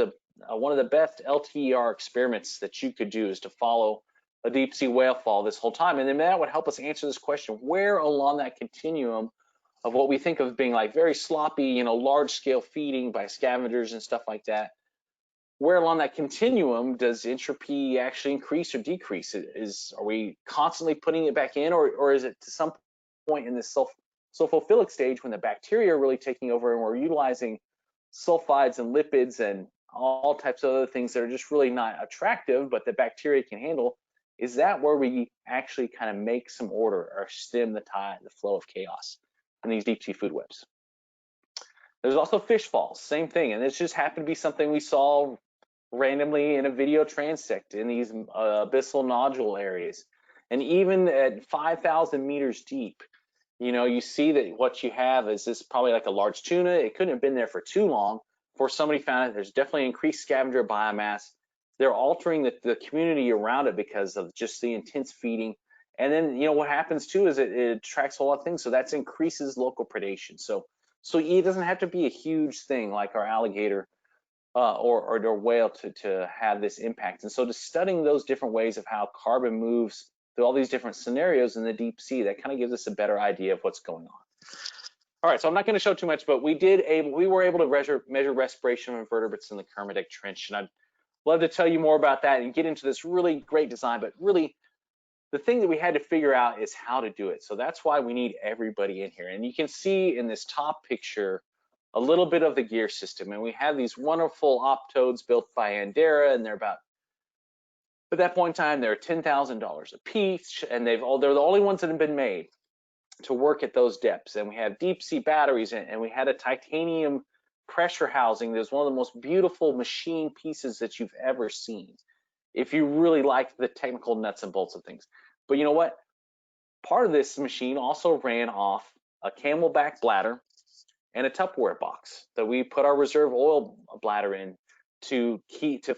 Speaker 3: one of the best LTER experiments that you could do, is to follow a deep sea whale fall this whole time. And then that would help us answer this question: where along that continuum of what we think of being like very sloppy, large scale feeding by scavengers and stuff like that, where along that continuum does entropy actually increase or decrease? Are we constantly putting it back in, or is it to some point in this sulfophilic stage when the bacteria are really taking over and we're utilizing sulfides and lipids and all types of other things that are just really not attractive, but the bacteria can handle? Is that where we actually kind of make some order or stem the tide, the flow of chaos in these deep sea food webs? There's also fish falls, same thing, and this just happened to be something we saw randomly in a video transect in these abyssal nodule areas. And even at 5,000 meters deep, you know, you see that what you have is this probably like a large tuna. It couldn't have been there for too long before somebody found it. There's definitely increased scavenger biomass. They're altering the community around it because of just the intense feeding. And then, you know, what happens too is it attracts a lot of things. So that increases local predation. So it doesn't have to be a huge thing like our alligator or their whale to have this impact. And so just studying those different ways of how carbon moves through all these different scenarios in the deep sea, that kind of gives us a better idea of what's going on. All right, so I'm not going to show too much, but we were able to measure respiration of invertebrates in the KERMADEC trench, and I'd love to tell you more about that and get into this really great design. But really, the thing that we had to figure out is how to do it. So that's why we need everybody in here. And you can see in this top picture a little bit of the gear system, and we have these wonderful optodes built by Andera, and they're about, at that point in time, they're $10,000 a piece, and they're the only ones that have been made to work at those depths. And we have deep sea batteries, and we had a titanium pressure housing that was one of the most beautiful machine pieces that you've ever seen, if you really like the technical nuts and bolts of things. But you know what? Part of this machine also ran off a camelback bladder and a Tupperware box that we put our reserve oil bladder in to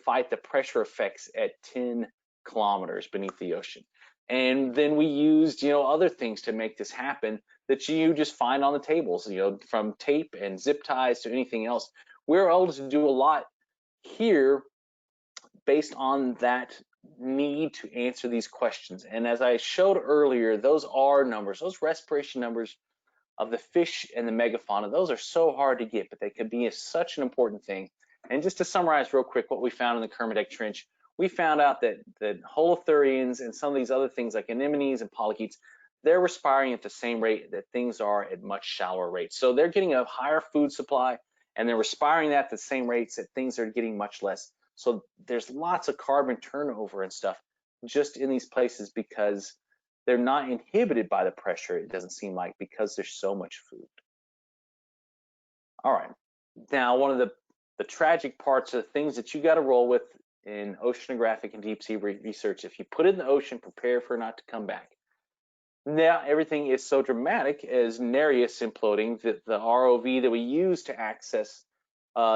Speaker 3: fight the pressure effects at 10 kilometers beneath the ocean. And then we used, you know, other things to make this happen that you just find on the tables, you know, from tape and zip ties to anything else. We're able to do a lot here based on that need to answer these questions. And as I showed earlier, those are numbers, those respiration numbers of the fish and the megafauna. Those are so hard to get, but they could be such an important thing. And just to summarize real quick what we found in the KERMADEC trench, we found out that holothurians and some of these other things like anemones and polychaetes, they're respiring at the same rate that things are at much shallower rates. So they're getting a higher food supply, and they're respiring that at the same rates that things are getting much less. So there's lots of carbon turnover and stuff just in these places because they're not inhibited by the pressure, it doesn't seem like, because there's so much food. All right, now one of the tragic parts of the things that you got to roll with in oceanographic and deep sea research, if you put it in the ocean, prepare for it not to come back. Now everything is so dramatic as NEREUS imploding, the ROV that we use to access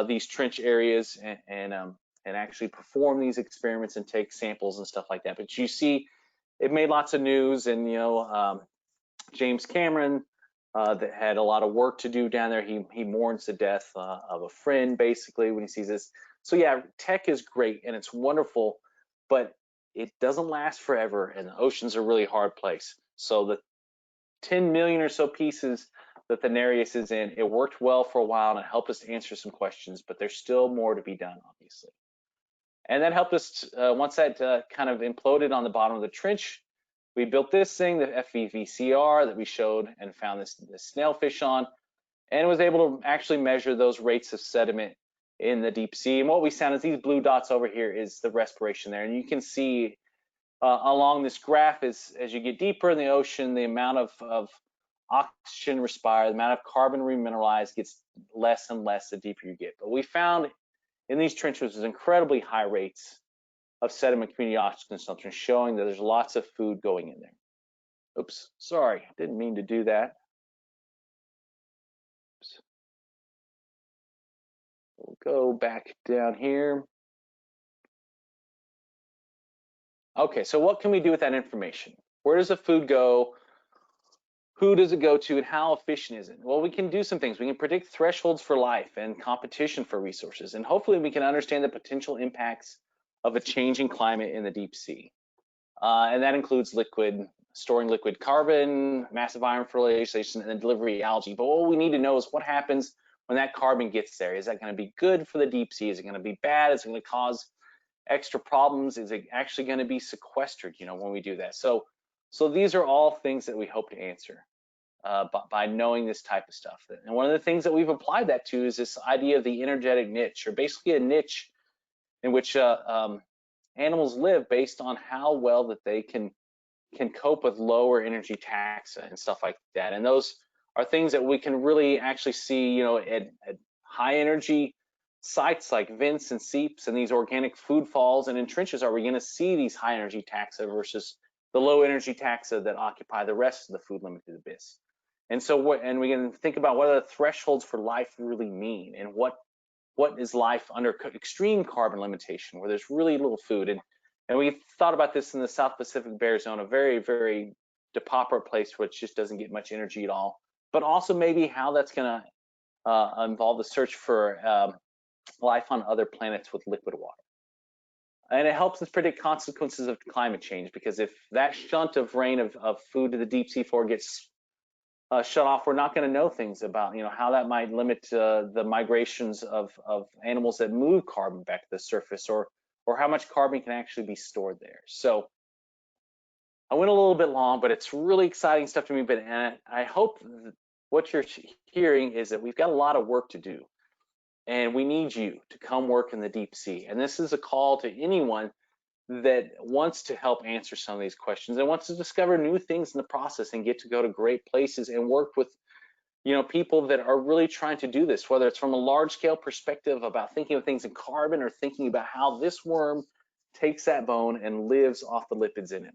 Speaker 3: these trench areas and actually perform these experiments and take samples and stuff like that. But you see, it made lots of news, and you know, James Cameron that had a lot of work to do down there. He mourns the death of a friend basically when he sees this. So yeah, tech is great and it's wonderful, but it doesn't last forever, and the ocean's a really hard place. So the 10 million or so pieces that the NEREUS is in, it worked well for a while and it helped us to answer some questions, but there's still more to be done, obviously. And that helped us, once that kind of imploded on the bottom of the trench, we built this thing, the FVVCR that we showed and found this snailfish on, and was able to actually measure those rates of sediment in the deep sea. And what we found is these blue dots over here is the respiration there. And you can see along this graph is, as you get deeper in the ocean, the amount of oxygen respired, the amount of carbon remineralized gets less and less the deeper you get. But we found in these trenches is incredibly high rates of sediment community oxygen consumption, showing that there's lots of food going in there. Oops, sorry, didn't mean to do that. Oops. We'll go back down here. Okay, so what can we do with that information? Where does the food go? Who does it go to, and how efficient is it? Well, we can do some things. We can predict thresholds for life and competition for resources, and hopefully we can understand the potential impacts of a changing climate in the deep sea. And that includes storing liquid carbon, massive iron fertilization, and the delivery of algae. But what we need to know is what happens when that carbon gets there. Is that going to be good for the deep sea? Is it going to be bad? Is it going to cause extra problems? Is it actually going to be sequestered, you know, when we do that? So these are all things that we hope to answer by knowing this type of stuff. And one of the things that we've applied that to is this idea of the energetic niche, or basically a niche in which animals live based on how well that they can cope with lower energy taxa and stuff like that. And those are things that we can really actually see, you know, at high energy sites like vents and seeps and these organic food falls and in trenches. Are we going to see these high energy taxa versus the low energy taxa that occupy the rest of the food limited abyss? And so and we can think about what the thresholds for life really mean, and what is life under extreme carbon limitation, where there's really little food. And we thought about this in the South Pacific Bear Zone, a very, very depauperate place which just doesn't get much energy at all, but also maybe how that's going to involve the search for life on other planets with liquid water. And it helps us predict consequences of climate change, because if that shunt of rain of food to the deep sea floor gets shut off, we're not going to know things about, how that might limit the migrations of animals that move carbon back to the surface, or how much carbon can actually be stored there. So I went a little bit long, but it's really exciting stuff to me. But I hope what you're hearing is that we've got a lot of work to do, and we need you to come work in the deep sea. And this is a call to anyone that wants to help answer some of these questions and wants to discover new things in the process and get to go to great places and work with people that are really trying to do this, whether it's from a large scale perspective about thinking of things in carbon, or thinking about how this worm takes that bone and lives off the lipids in it.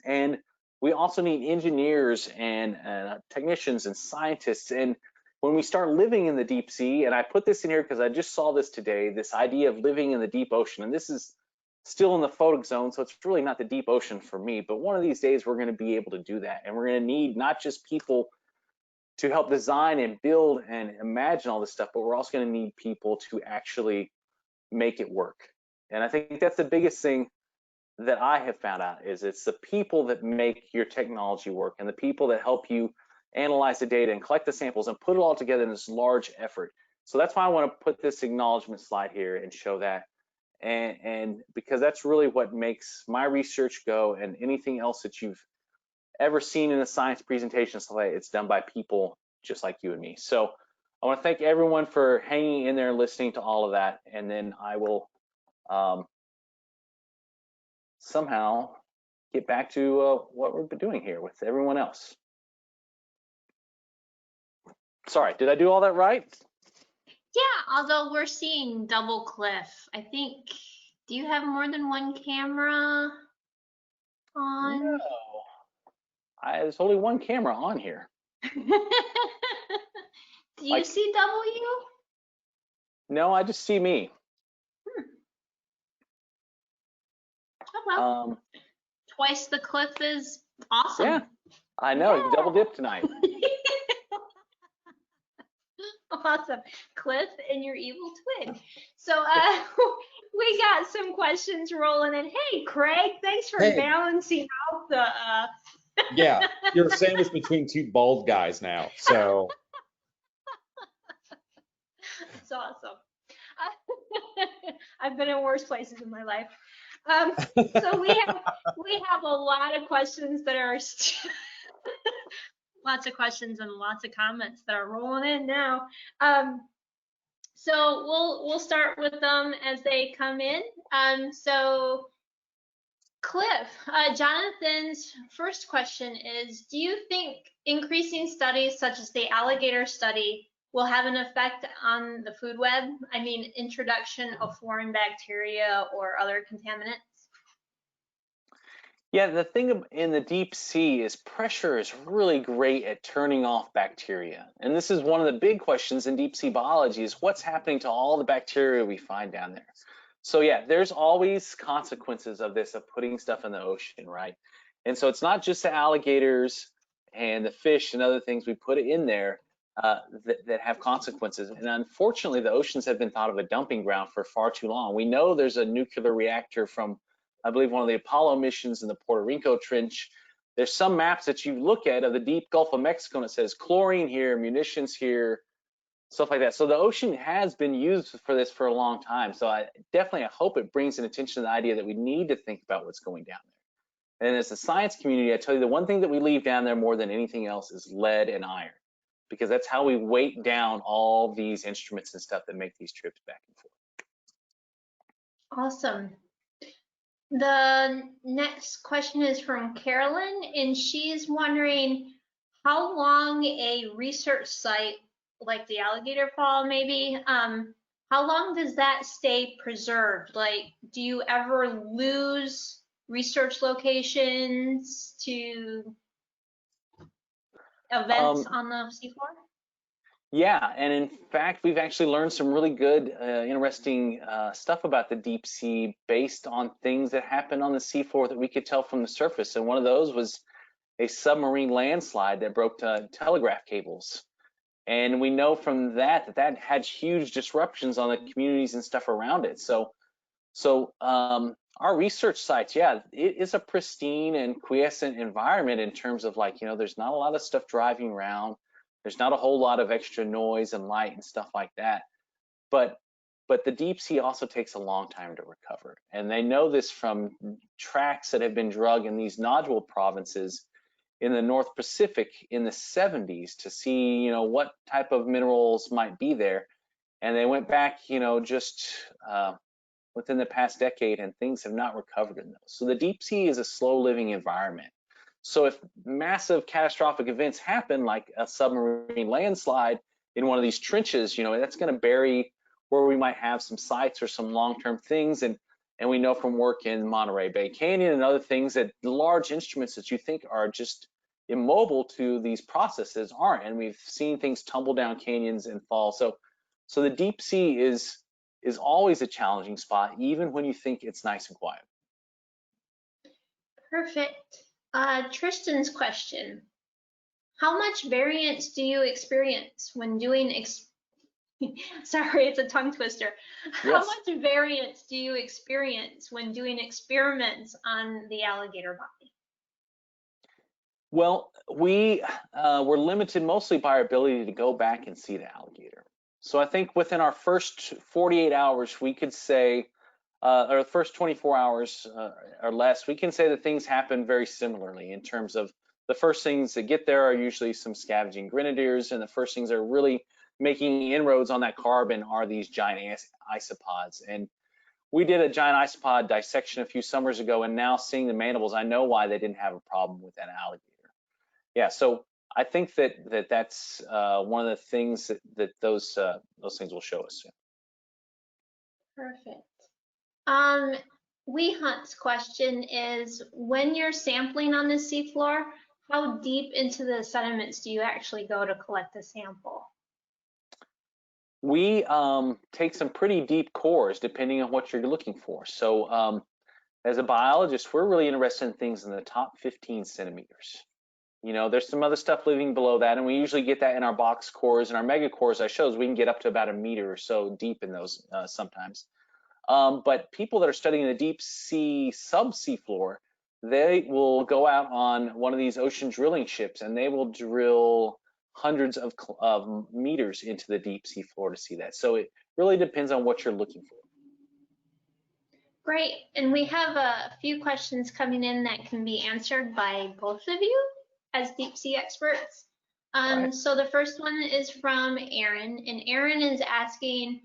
Speaker 3: And we also need engineers and technicians and scientists. And when we start living in the deep sea, and I put this in here because I just saw this today, this idea of living in the deep ocean, and this is still in the photic zone, so it's really not the deep ocean for me, but one of these days we're going to be able to do that. And we're going to need not just people to help design and build and imagine all this stuff, but we're also going to need people to actually make it work. And I think that's the biggest thing that I have found out, is it's the people that make your technology work, and the people that help you analyze the data and collect the samples and put it all together in this large effort. So that's why I want to put this acknowledgement slide here and show that. And because that's really what makes my research go, and anything else that you've ever seen in a science presentation, it's done by people just like you and me. So I want to thank everyone for hanging in there and listening to all of that. And then I will somehow get back to what we've been doing here with everyone else. Sorry, did I do all that right?
Speaker 1: Yeah, although we're seeing double Cliff. I think, do you have more than one camera on?
Speaker 3: No, there's only one camera on here.
Speaker 1: Do you see W?
Speaker 3: No, I just see me.
Speaker 1: Oh, well. Twice the Cliff is awesome.
Speaker 3: Yeah, I know.
Speaker 1: Yeah.
Speaker 3: Double dip tonight.
Speaker 1: Awesome. Cliff and your evil twin. So we got some questions rolling in. Hey, Craig, thanks for balancing out the
Speaker 2: Yeah, you're sandwiched between two bald guys now, so.
Speaker 1: It's awesome. I've been in worse places in my life. So we have a lot of questions that are lots of questions and lots of comments that are rolling in now. So we'll start with them as they come in. So Cliff, Jonathan's first question is, do you think increasing studies such as the alligator study will have an effect on the food web? I mean, introduction of foreign bacteria or other contaminants?
Speaker 3: Yeah, the thing in the deep sea is pressure is really great at turning off bacteria. And this is one of the big questions in deep sea biology, is what's happening to all the bacteria we find down there. So yeah, there's always consequences of this, of putting stuff in the ocean, right? And so it's not just the alligators and the fish and other things we put in there that have consequences. And unfortunately, the oceans have been thought of a dumping ground for far too long. We know there's a nuclear reactor from, I believe, one of the Apollo missions in the Puerto Rico Trench. There's some maps that you look at of the deep Gulf of Mexico, and it says chlorine here, munitions here, stuff like that. So the ocean has been used for this for a long time. So I hope it brings an attention to the idea that we need to think about what's going down there. And as a science community, I tell you, the one thing that we leave down there more than anything else is lead and iron, because that's how we weight down all these instruments and stuff that make these trips back and forth.
Speaker 1: Awesome. The next question is from Carolyn, and she's wondering how long a research site like the Alligator Fall maybe, how long does that stay preserved? Like, do you ever lose research locations to? events on the seafloor?
Speaker 3: Yeah, and in fact, we've actually learned some really good, interesting stuff about the deep sea based on things that happened on the seafloor that we could tell from the surface. And one of those was a submarine landslide that broke telegraph cables. And we know from that that had huge disruptions on the communities and stuff around it. So our research sites, yeah, it is a pristine and quiescent environment in terms of, like, there's not a lot of stuff driving around. There's not a whole lot of extra noise and light and stuff like that. But the deep sea also takes a long time to recover. And they know this from tracks that have been drug in these nodule provinces in the North Pacific in the 70s to see, what type of minerals might be there. And they went back, just within the past decade, and things have not recovered in those. So the deep sea is a slow living environment. So if massive catastrophic events happen, like a submarine landslide in one of these trenches, that's going to bury where we might have some sites or some long-term things. And we know from work in Monterey Bay Canyon and other things that large instruments that you think are just immobile to these processes aren't. And we've seen things tumble down canyons and fall. So the deep sea is always a challenging spot, even when you think it's nice and quiet.
Speaker 1: Perfect. Tristan's question: how much variance do you experience when doing sorry, it's a tongue twister. How much variance do you experience when doing experiments on the alligator body?
Speaker 3: Well, we were limited mostly by our ability to go back and see the alligator. So I think within our first 48 hours, we could say, or the first 24 hours or less, we can say that things happen very similarly in terms of the first things that get there are usually some scavenging grenadiers, and the first things that are really making inroads on that carbon are these giant isopods. And we did a giant isopod dissection a few summers ago, and now seeing the mandibles, I know why they didn't have a problem with that alligator. Yeah, so I think that's one of the things that those things will show us.
Speaker 1: Perfect. Hunt's question is: when you're sampling on the seafloor, how deep into the sediments do you actually go to collect a sample?
Speaker 3: We take some pretty deep cores depending on what you're looking for. So as a biologist, we're really interested in things in the top 15 centimeters. There's some other stuff living below that, and we usually get that in our box cores and our mega cores. I shows we can get up to about a meter or so deep in those sometimes. But people that are studying the deep sea subsea floor, they will go out on one of these ocean drilling ships, and they will drill hundreds of meters into the deep sea floor to see that. So it really depends on what you're looking for.
Speaker 1: Great. And we have a few questions coming in that can be answered by both of you as deep sea experts.
Speaker 2: Right.
Speaker 1: So the first one is from Aaron, and Aaron is asking,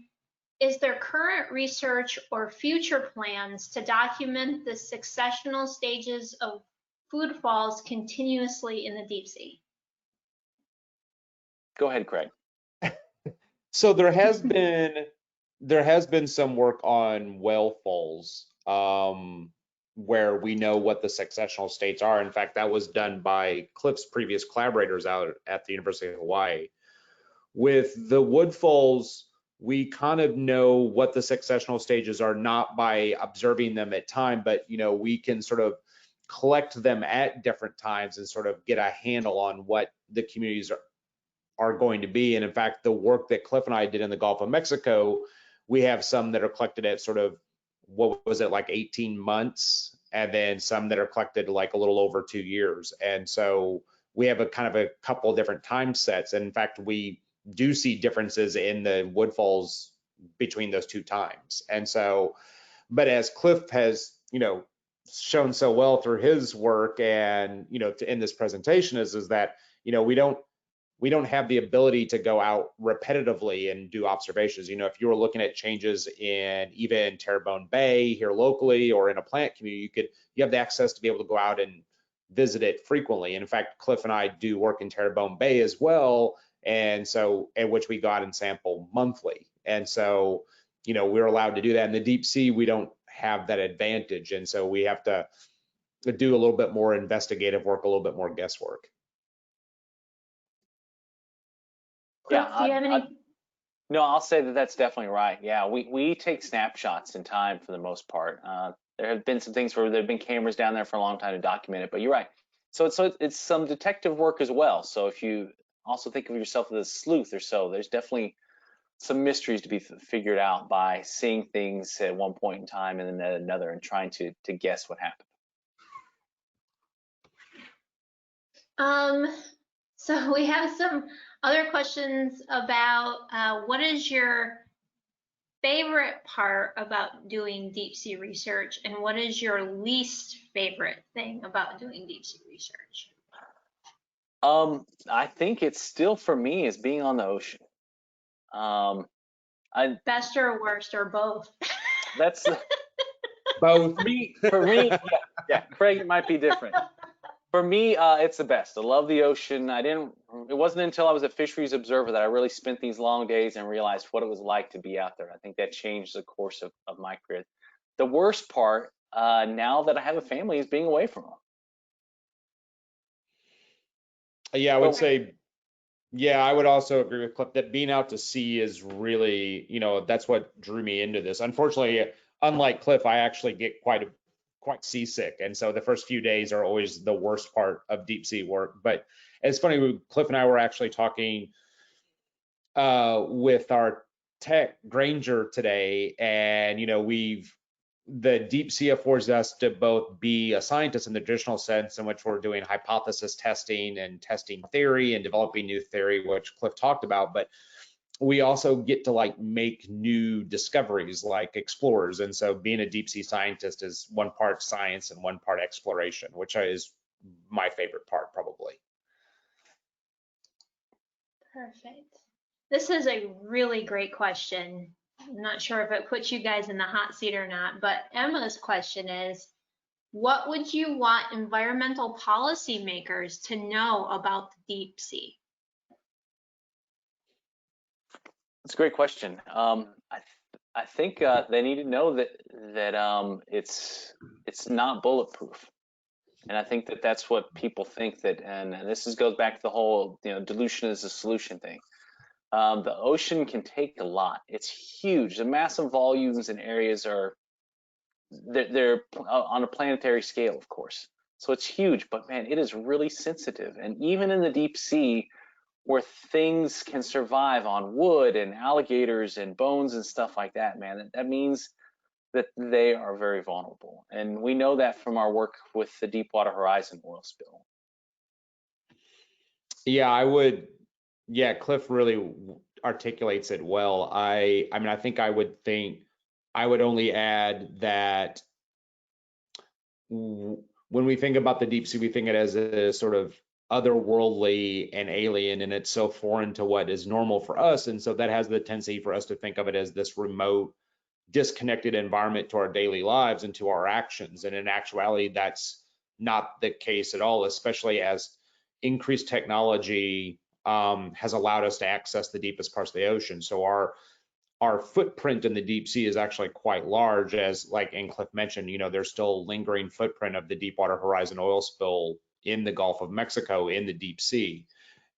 Speaker 1: is there current research or future plans to document the successional stages of food falls continuously in the deep sea?
Speaker 3: Go ahead, Craig.
Speaker 2: So there has been some work on whale falls where we know what the successional states are. In fact, that was done by Cliff's previous collaborators out at the University of Hawaii. With the wood falls, we kind of know what the successional stages are, not by observing them at time, but we can sort of collect them at different times and sort of get a handle on what the communities are going to be. And in fact, the work that Cliff and I did in the Gulf of Mexico, we have some that are collected at sort of, what was it, like 18 months, and then some that are collected like a little over 2 years. And so we have a kind of a couple of different time sets. And in fact, we do see differences in the woodfalls between those two times. And so, but as Cliff has, shown so well through his work and, in this presentation is that, we don't have the ability to go out repetitively and do observations. If you were looking at changes in even Terrebonne Bay here locally or in a plant community, you have the access to be able to go out and visit it frequently. And in fact, Cliff and I do work in Terrebonne Bay as well, and so at which we go out and sample monthly. And so, we're allowed to do that. In the deep sea, we don't have that advantage, and so we have to do a little bit more investigative work, a little bit more guesswork.
Speaker 1: Cliff, do you have any?
Speaker 3: No, I'll say that that's definitely right. Yeah, we take snapshots in time for the most part. There have been some things where there have been cameras down there for a long time to document it, but you're right. So it's some detective work as well. So if you also think of yourself as a sleuth or so, there's definitely some mysteries to be figured out by seeing things at one point in time and then at another and trying to guess what happened.
Speaker 1: So we have some other questions about what is your favorite part about doing deep sea research and what is your least favorite thing about doing deep sea research?
Speaker 3: I think it's still for me is being on the ocean.
Speaker 1: Best or worst or both?
Speaker 3: That's
Speaker 2: Both.
Speaker 3: for me, yeah, Craig, it might be different. For me, it's the best. I love the ocean. It wasn't until I was a fisheries observer that I really spent these long days and realized what it was like to be out there. I think that changed the course of my career. The worst part, now that I have a family, is being away from them.
Speaker 2: Yeah, I would say, yeah, I would also agree with Cliff that being out to sea is really, that's what drew me into this. Unfortunately, unlike Cliff, I actually get quite seasick. And so the first few days are always the worst part of deep sea work. But it's funny, Cliff and I were actually talking with our tech Granger today, and the deep sea affords us to both be a scientist in the traditional sense in which we're doing hypothesis testing and testing theory and developing new theory, which Cliff talked about, but we also get to make new discoveries like explorers. And so being a deep sea scientist is one part science and one part exploration, which is my favorite part probably.
Speaker 1: Perfect. This is a really great question. I'm not sure if it puts you guys in the hot seat or not, but Emma's question is, what would you want environmental policymakers to know about the deep sea?
Speaker 3: That's a great question. I think they need to know that it's not bulletproof, and I think that's what people think that. And this goes back to the whole dilution is a solution thing. The ocean can take a lot. It's huge. The massive volumes and areas they're on a planetary scale, of course. So it's huge, but man, it is really sensitive. And even in the deep sea, where things can survive on wood and alligators and bones and stuff like that, man, that means that they are very vulnerable. And we know that from our work with the Deepwater Horizon oil spill.
Speaker 2: Yeah, Cliff really articulates it well. I would only add that when we think about the deep sea, we think it as a sort of otherworldly and alien, and it's so foreign to what is normal for us. And so that has the tendency for us to think of it as this remote, disconnected environment to our daily lives and to our actions. And in actuality, that's not the case at all, especially as increased technology has allowed us to access the deepest parts of the ocean. So our footprint in the deep sea is actually quite large, as Cliff mentioned, there's still lingering footprint of the Deepwater Horizon oil spill in the Gulf of Mexico in the deep sea.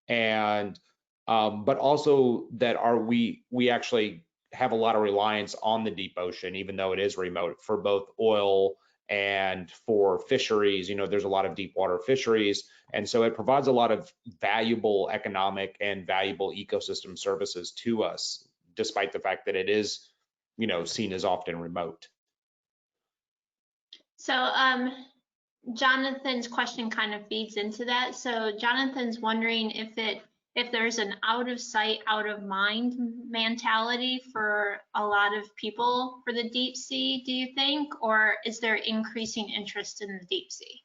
Speaker 2: And but also that we actually have a lot of reliance on the deep ocean, even though it is remote, for both oil and for fisheries. There's a lot of deep water fisheries, and so it provides a lot of valuable economic and valuable ecosystem services to us, despite the fact that it is seen as often remote.
Speaker 1: So Jonathan's question kind of feeds into that. So Jonathan's wondering if there's an out of sight, out of mind mentality for a lot of people for the deep sea, do you think? Or is there increasing interest in the deep sea?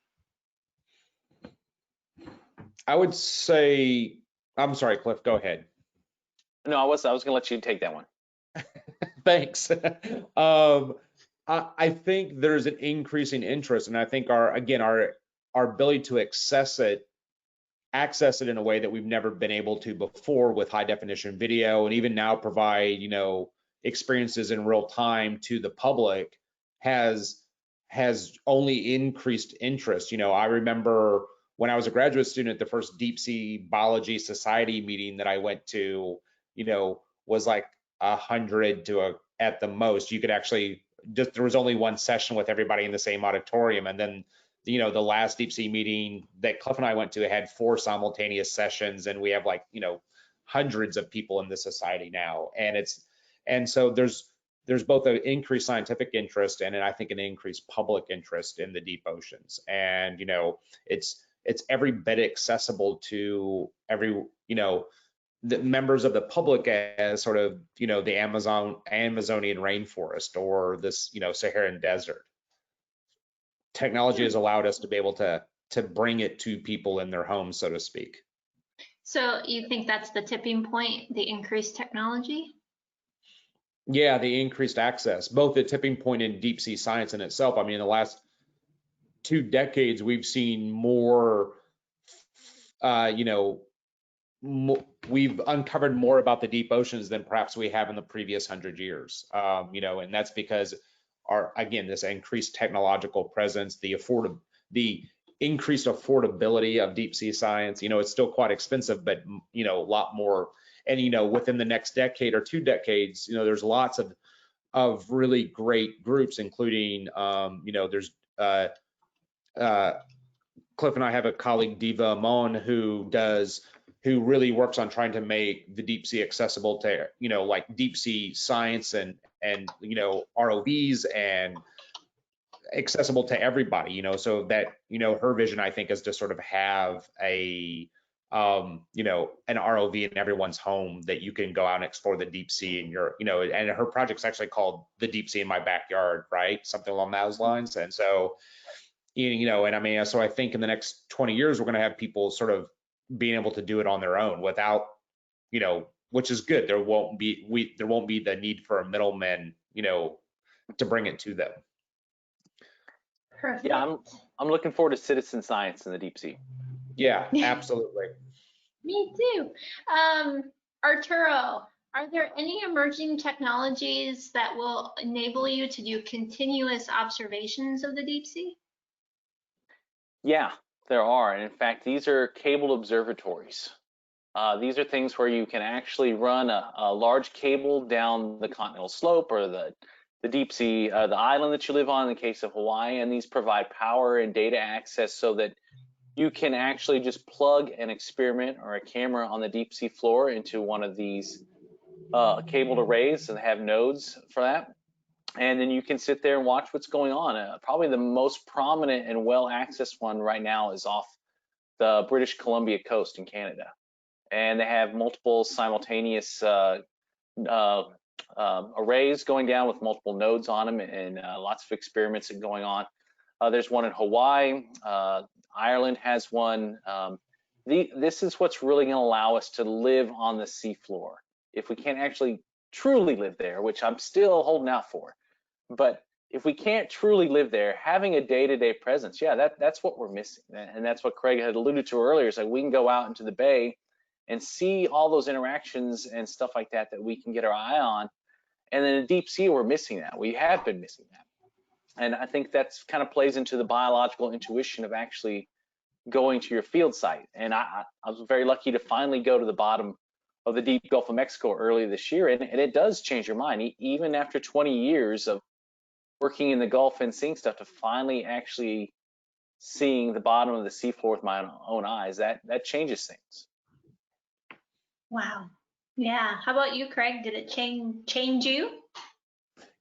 Speaker 2: I would say, I'm sorry, Cliff, go ahead.
Speaker 3: No, I was gonna let you take that one.
Speaker 2: Thanks. I think there's an increasing interest, and I think our ability to access it in a way that we've never been able to before with high definition video, and even now provide experiences in real time to the public has only increased interest. I remember when I was a graduate student, the first deep sea biology society meeting that I went to, was like 100 at the most. You could actually there was only one session with everybody in the same auditorium, and then the last deep sea meeting that Cliff and I went to had 4 simultaneous sessions, and we have like hundreds of people in the society now, and so there's both an increased scientific interest and I think an increased public interest in the deep oceans, and it's every bit accessible to every the members of the public as sort of the Amazonian rainforest or this Saharan desert. Technology has allowed us to be able to bring it to people in their homes, so to speak.
Speaker 1: So you think that's the tipping point, the increased technology?
Speaker 2: Yeah, the increased access, both the tipping point in deep sea science in itself. I mean, in the last 2 decades, we've seen more, we've uncovered more about the deep oceans than perhaps we have in the previous 100 years. And that's because this increased technological presence, the increased affordability of deep sea science. It's still quite expensive, but a lot more. And within the next decade or 2 decades, there's lots of really great groups, including there's Cliff and I have a colleague, Diva Amon, who really works on trying to make the deep sea accessible to like deep sea science and ROVs and accessible to everybody, so that her vision, I think, is to sort of have an ROV in everyone's home that you can go out and explore the deep sea in your, and her project's actually called The Deep Sea in My Backyard, right? Something along those lines. And so, and I mean, so I think in the next 20 years, we're going to have people sort of being able to do it on their own without, which is good. There won't be the need for a middleman, to bring it to them.
Speaker 1: Perfect.
Speaker 3: Yeah, I'm looking forward to citizen science in the deep sea.
Speaker 2: Yeah, absolutely.
Speaker 1: Me too. Arturo, are there any emerging technologies that will enable you to do continuous observations of the deep sea?
Speaker 3: Yeah, there are. And in fact, these are cabled observatories. These are things where you can actually run a large cable down the continental slope or the deep sea, the island that you live on in the case of Hawaii, and these provide power and data access so that you can actually just plug an experiment or a camera on the deep sea floor into one of these cabled arrays and have nodes for that. And then you can sit there and watch what's going on. Probably the most prominent and well-accessed one right now is off the British Columbia coast in Canada. And they have multiple simultaneous arrays going down with multiple nodes on them and lots of experiments going on. There's one in Hawaii. Ireland has one. This is what's really going to allow us to live on the seafloor. If we can't actually truly live there, which I'm still holding out for, but if we can't truly live there, having a day-to-day presence, yeah, that's what we're missing. And that's what Craig had alluded to earlier. Is like we can go out into the bay and see all those interactions and stuff like that we can get our eye on. And then in deep sea, we're missing that. We have been missing that. And I think that's kind of plays into the biological intuition of actually going to your field site. And I was very lucky to finally go to the bottom of the deep Gulf of Mexico earlier this year. And it does change your mind, even after 20 years of working in the Gulf and seeing stuff, to finally actually seeing the bottom of the seafloor with my own eyes, that changes things.
Speaker 1: Wow. Yeah. How about you, Craig? Did it change you?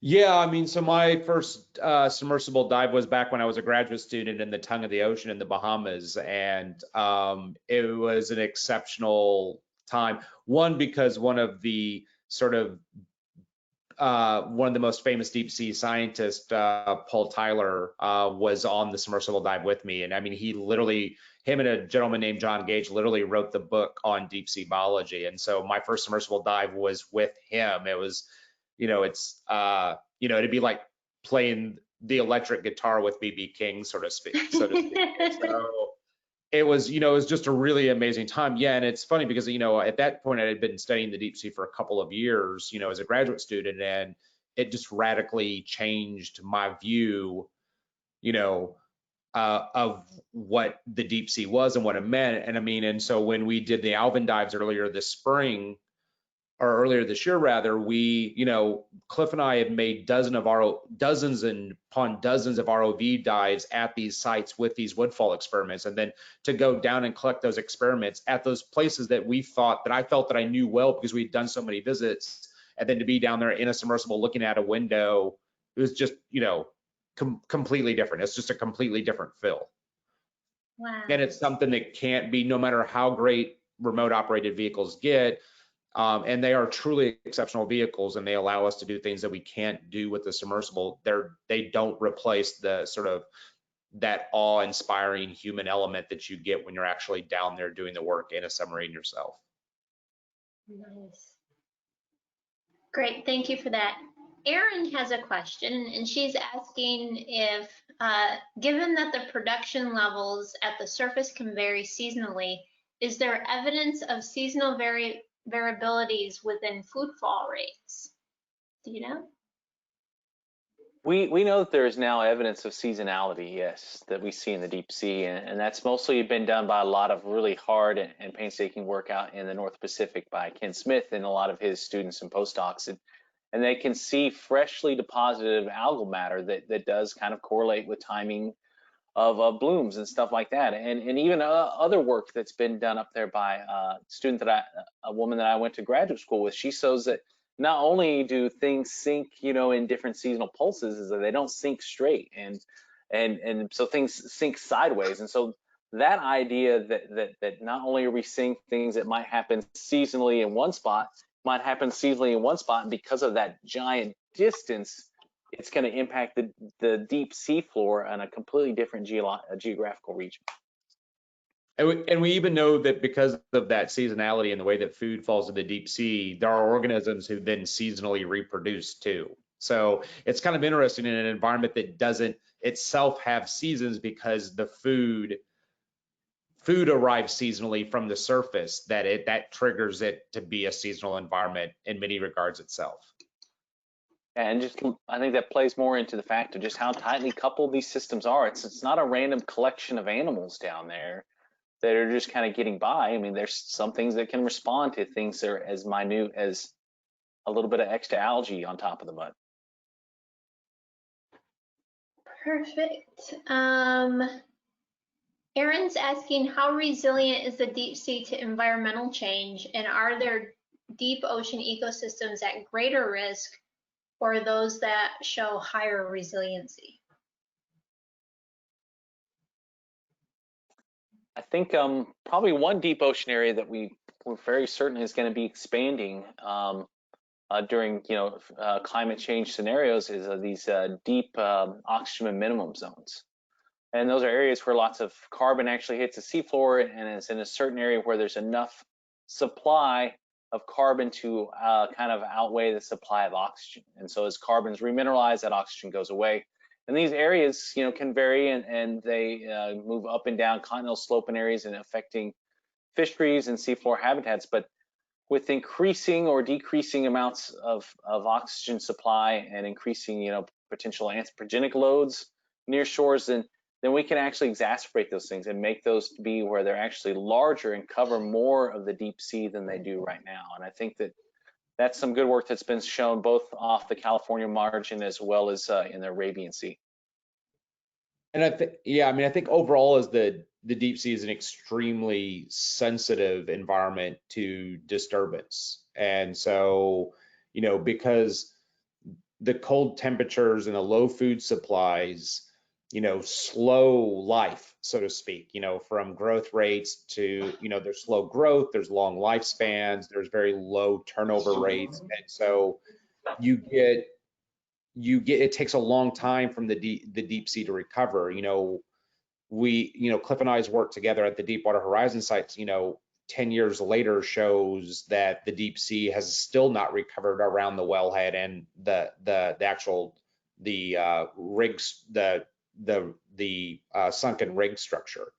Speaker 2: Yeah, I mean, so my first submersible dive was back when I was a graduate student in the tongue of the ocean in the Bahamas, and it was an exceptional time. One, because one of the most famous deep sea scientists, Paul Tyler, was on the submersible dive with me, and I mean, him and a gentleman named John Gage literally wrote the book on deep sea biology, and so my first submersible dive was with him. It was, it'd be like playing the electric guitar with B.B. King, so to speak. So it was, it was just a really amazing time. Yeah, and it's funny because, at that point I had been studying the deep sea for a couple of years, as a graduate student, and it just radically changed my view, of what the deep sea was and what it meant. And I mean, and so when we did the Alvin dives earlier this spring, or earlier this year rather, we, Cliff and I had made dozens upon dozens of ROV dives at these sites with these woodfall experiments, and then to go down and collect those experiments at those places that I felt that I knew well because we'd done so many visits, and then to be down there in a submersible looking at a window, it was just, completely different. It's just a completely different feel.
Speaker 1: Wow.
Speaker 2: And it's something that can't be, no matter how great remote operated vehicles get. And they are truly exceptional vehicles, and they allow us to do things that we can't do with the submersible. They don't replace the sort of that awe-inspiring human element that you get when you're actually down there doing the work in a submarine yourself.
Speaker 1: Nice. Great, thank you for that. Erin has a question, and she's asking if, given that the production levels at the surface can vary seasonally, is there evidence of seasonal variabilities within food fall rates? Do you know?
Speaker 3: We know that there is now evidence of seasonality, yes, that we see in the deep sea, and that's mostly been done by a lot of really hard and painstaking work out in the North Pacific by Ken Smith and a lot of his students and postdocs, and they can see freshly deposited algal matter that does kind of correlate with timing of blooms and stuff like that, and even other work that's been done up there by a woman that I went to graduate school with. She shows that not only do things sink, in different seasonal pulses, is that they don't sink straight, and so things sink sideways. And so that idea that not only are we seeing things that might happen seasonally in one spot, might happen seasonally in one spot, and because of that giant distance, it's going to impact the deep sea floor on a completely different geographical region.
Speaker 2: And we even know that because of that seasonality and the way that food falls in the deep sea, there are organisms who then seasonally reproduce too. So it's kind of interesting in an environment that doesn't itself have seasons, because the food arrives seasonally from the surface, that triggers it to be a seasonal environment in many regards itself.
Speaker 3: And just, I think that plays more into the fact of just how tightly coupled these systems are. It's not a random collection of animals down there that are just kind of getting by. I mean, there's some things that can respond to things that are as minute as a little bit of extra algae on top of the mud.
Speaker 1: Perfect. Erin's asking, how resilient is the deep sea to environmental change, and are there deep ocean ecosystems at greater risk or those that show higher resiliency?
Speaker 3: I think probably one deep ocean area that we're very certain is going to be expanding during climate change scenarios is these deep oxygen minimum zones. And those are areas where lots of carbon actually hits the seafloor, and it's in a certain area where there's enough supply of carbon to kind of outweigh the supply of oxygen. And so as carbon is remineralized, that oxygen goes away. And these areas, can vary, and they move up and down continental sloping areas and affecting fisheries and seafloor habitats. But with increasing or decreasing amounts of oxygen supply and increasing, potential anthropogenic loads near shores, then we can actually exacerbate those things and make those be where they're actually larger and cover more of the deep sea than they do right now. And I think that's some good work that's been shown both off the California margin as well as in the Arabian Sea.
Speaker 2: And I think overall, as the deep sea is an extremely sensitive environment to disturbance. And so, because the cold temperatures and the low food supplies, slow life, so to speak, from growth rates to, there's slow growth, there's long lifespans, there's very low turnover rates. And so it takes a long time from the deep sea to recover. Cliff and I's work together at the Deepwater Horizon sites, 10 years later shows that the deep sea has still not recovered around the wellhead and the rigs, the sunken rig structure.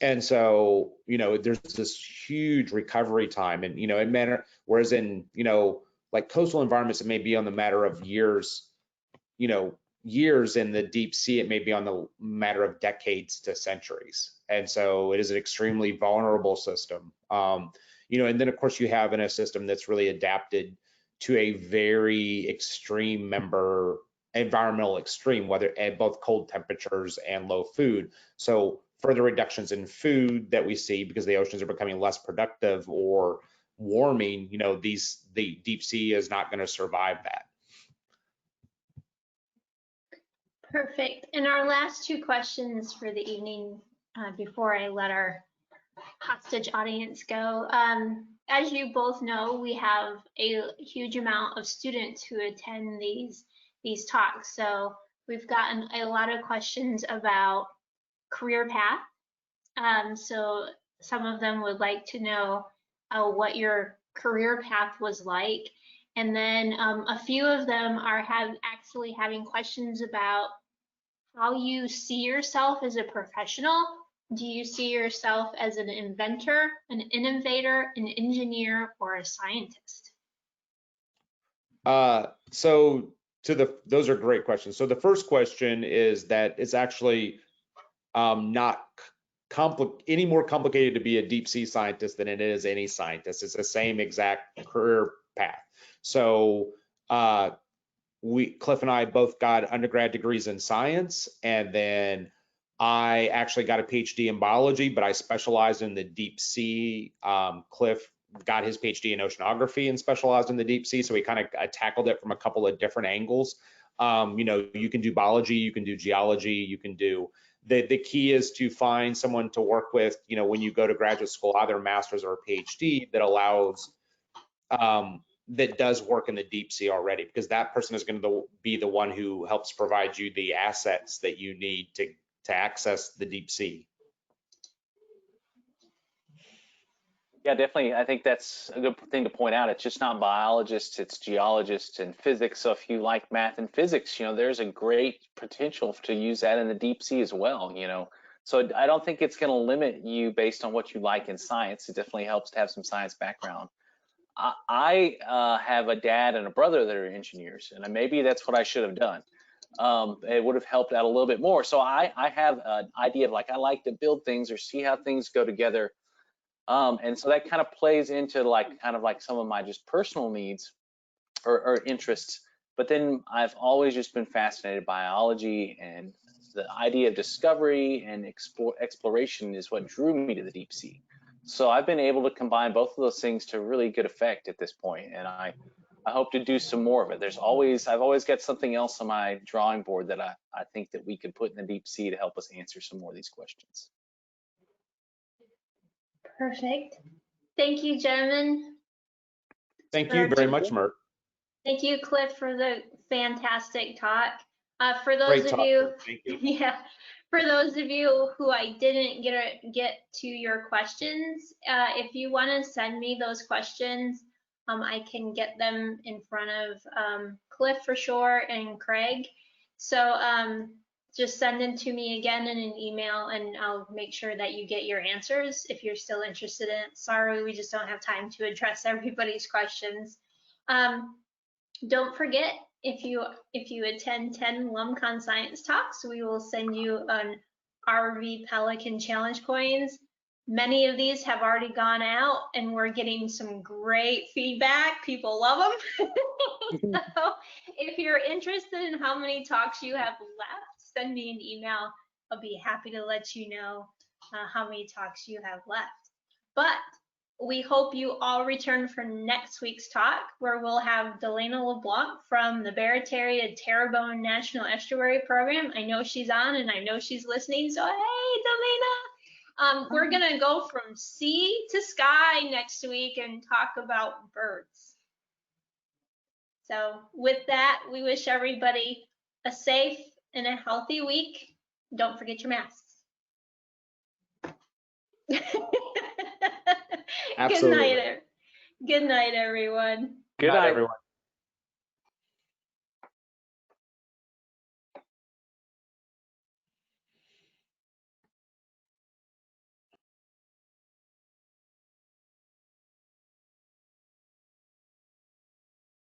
Speaker 2: And so, there's this huge recovery time, and whereas in, like coastal environments, it may be on the matter of years, years in the deep sea, it may be on the matter of decades to centuries. And so it is an extremely vulnerable system. You know, and then of course you have in a system that's really adapted to a very extreme environmental extreme, whether at both cold temperatures and low food. So further reductions in food that we see because the oceans are becoming less productive or warming, you know, the deep sea is not going to survive that.
Speaker 1: Perfect. And our last two questions for the evening, before I let our hostage audience go. As you both know, we have a huge amount of students who attend these talks. So we've gotten a lot of questions about career path. So some of them would like to know what your career path was like. And then a few of them are actually having questions about how you see yourself as a professional. Do you see yourself as an inventor, an innovator, an engineer, or a scientist?
Speaker 2: Those are great questions. So the first question is that it's actually not any more complicated to be a deep sea scientist than it is any scientist. It's the same exact career path. So Cliff and I both got undergrad degrees in science, and then I actually got a PhD in biology, but I specialized in the deep sea. Cliff got his PhD in oceanography and specialized in the deep sea, so we kind of tackled it from a couple of different angles. You know, you can do biology, you can do geology, you can do the key is to find someone to work with, you know, when you go to graduate school, either a master's or a PhD that allows that does work in the deep sea already, because that person is going to be the one who helps provide you the assets that you need to access the deep sea.
Speaker 3: Yeah, definitely. I think that's a good thing to point out. It's just not biologists, it's geologists and physics. So if you like math and physics, you know, there's a great potential to use that in the deep sea as well, you know. So I don't think it's going to limit you based on what you like in science. It definitely helps to have some science background. I have a dad and a brother that are engineers, and maybe that's what I should have done. It would have helped out a little bit more. So I have an idea of, like, I like to build things or see how things go together. And so that kind of plays into kind of like some of my just personal needs or interests. But then I've always just been fascinated by biology, and the idea of discovery and exploration is what drew me to the deep sea. So I've been able to combine both of those things to really good effect at this point, and I hope to do some more of it. I've always got something else on my drawing board that I think that we could put in the deep sea to help us answer some more of these questions.
Speaker 1: Perfect. Thank you, gentlemen.
Speaker 2: Thank you very much, Mert.
Speaker 1: Thank you, Cliff, for the fantastic talk. For those of you, yeah, for those of you who I didn't get to your questions, if you want to send me those questions, I can get them in front of Cliff for sure and Craig. So just send them to me again in an email, and I'll make sure that you get your answers if you're still interested in it. Sorry, we just don't have time to address everybody's questions. Don't forget, if you attend 10 LumCon Science Talks, we will send you an RV Pelican Challenge coins. Many of these have already gone out, and we're getting some great feedback. People love them. So if you're interested in how many talks you have left, send me an email. I'll be happy to let you know how many talks you have left. But we hope you all return for next week's talk, where we'll have Delana LeBlanc from the Barataria Terrebonne National Estuary Program. I know she's on, and I know she's listening, so hey, Delana. We're gonna go from sea to sky next week and talk about birds. So with that, we wish everybody a safe and a healthy week. Don't forget your masks.
Speaker 2: Absolutely.
Speaker 1: Good night, everyone.
Speaker 3: Good night,
Speaker 2: everyone.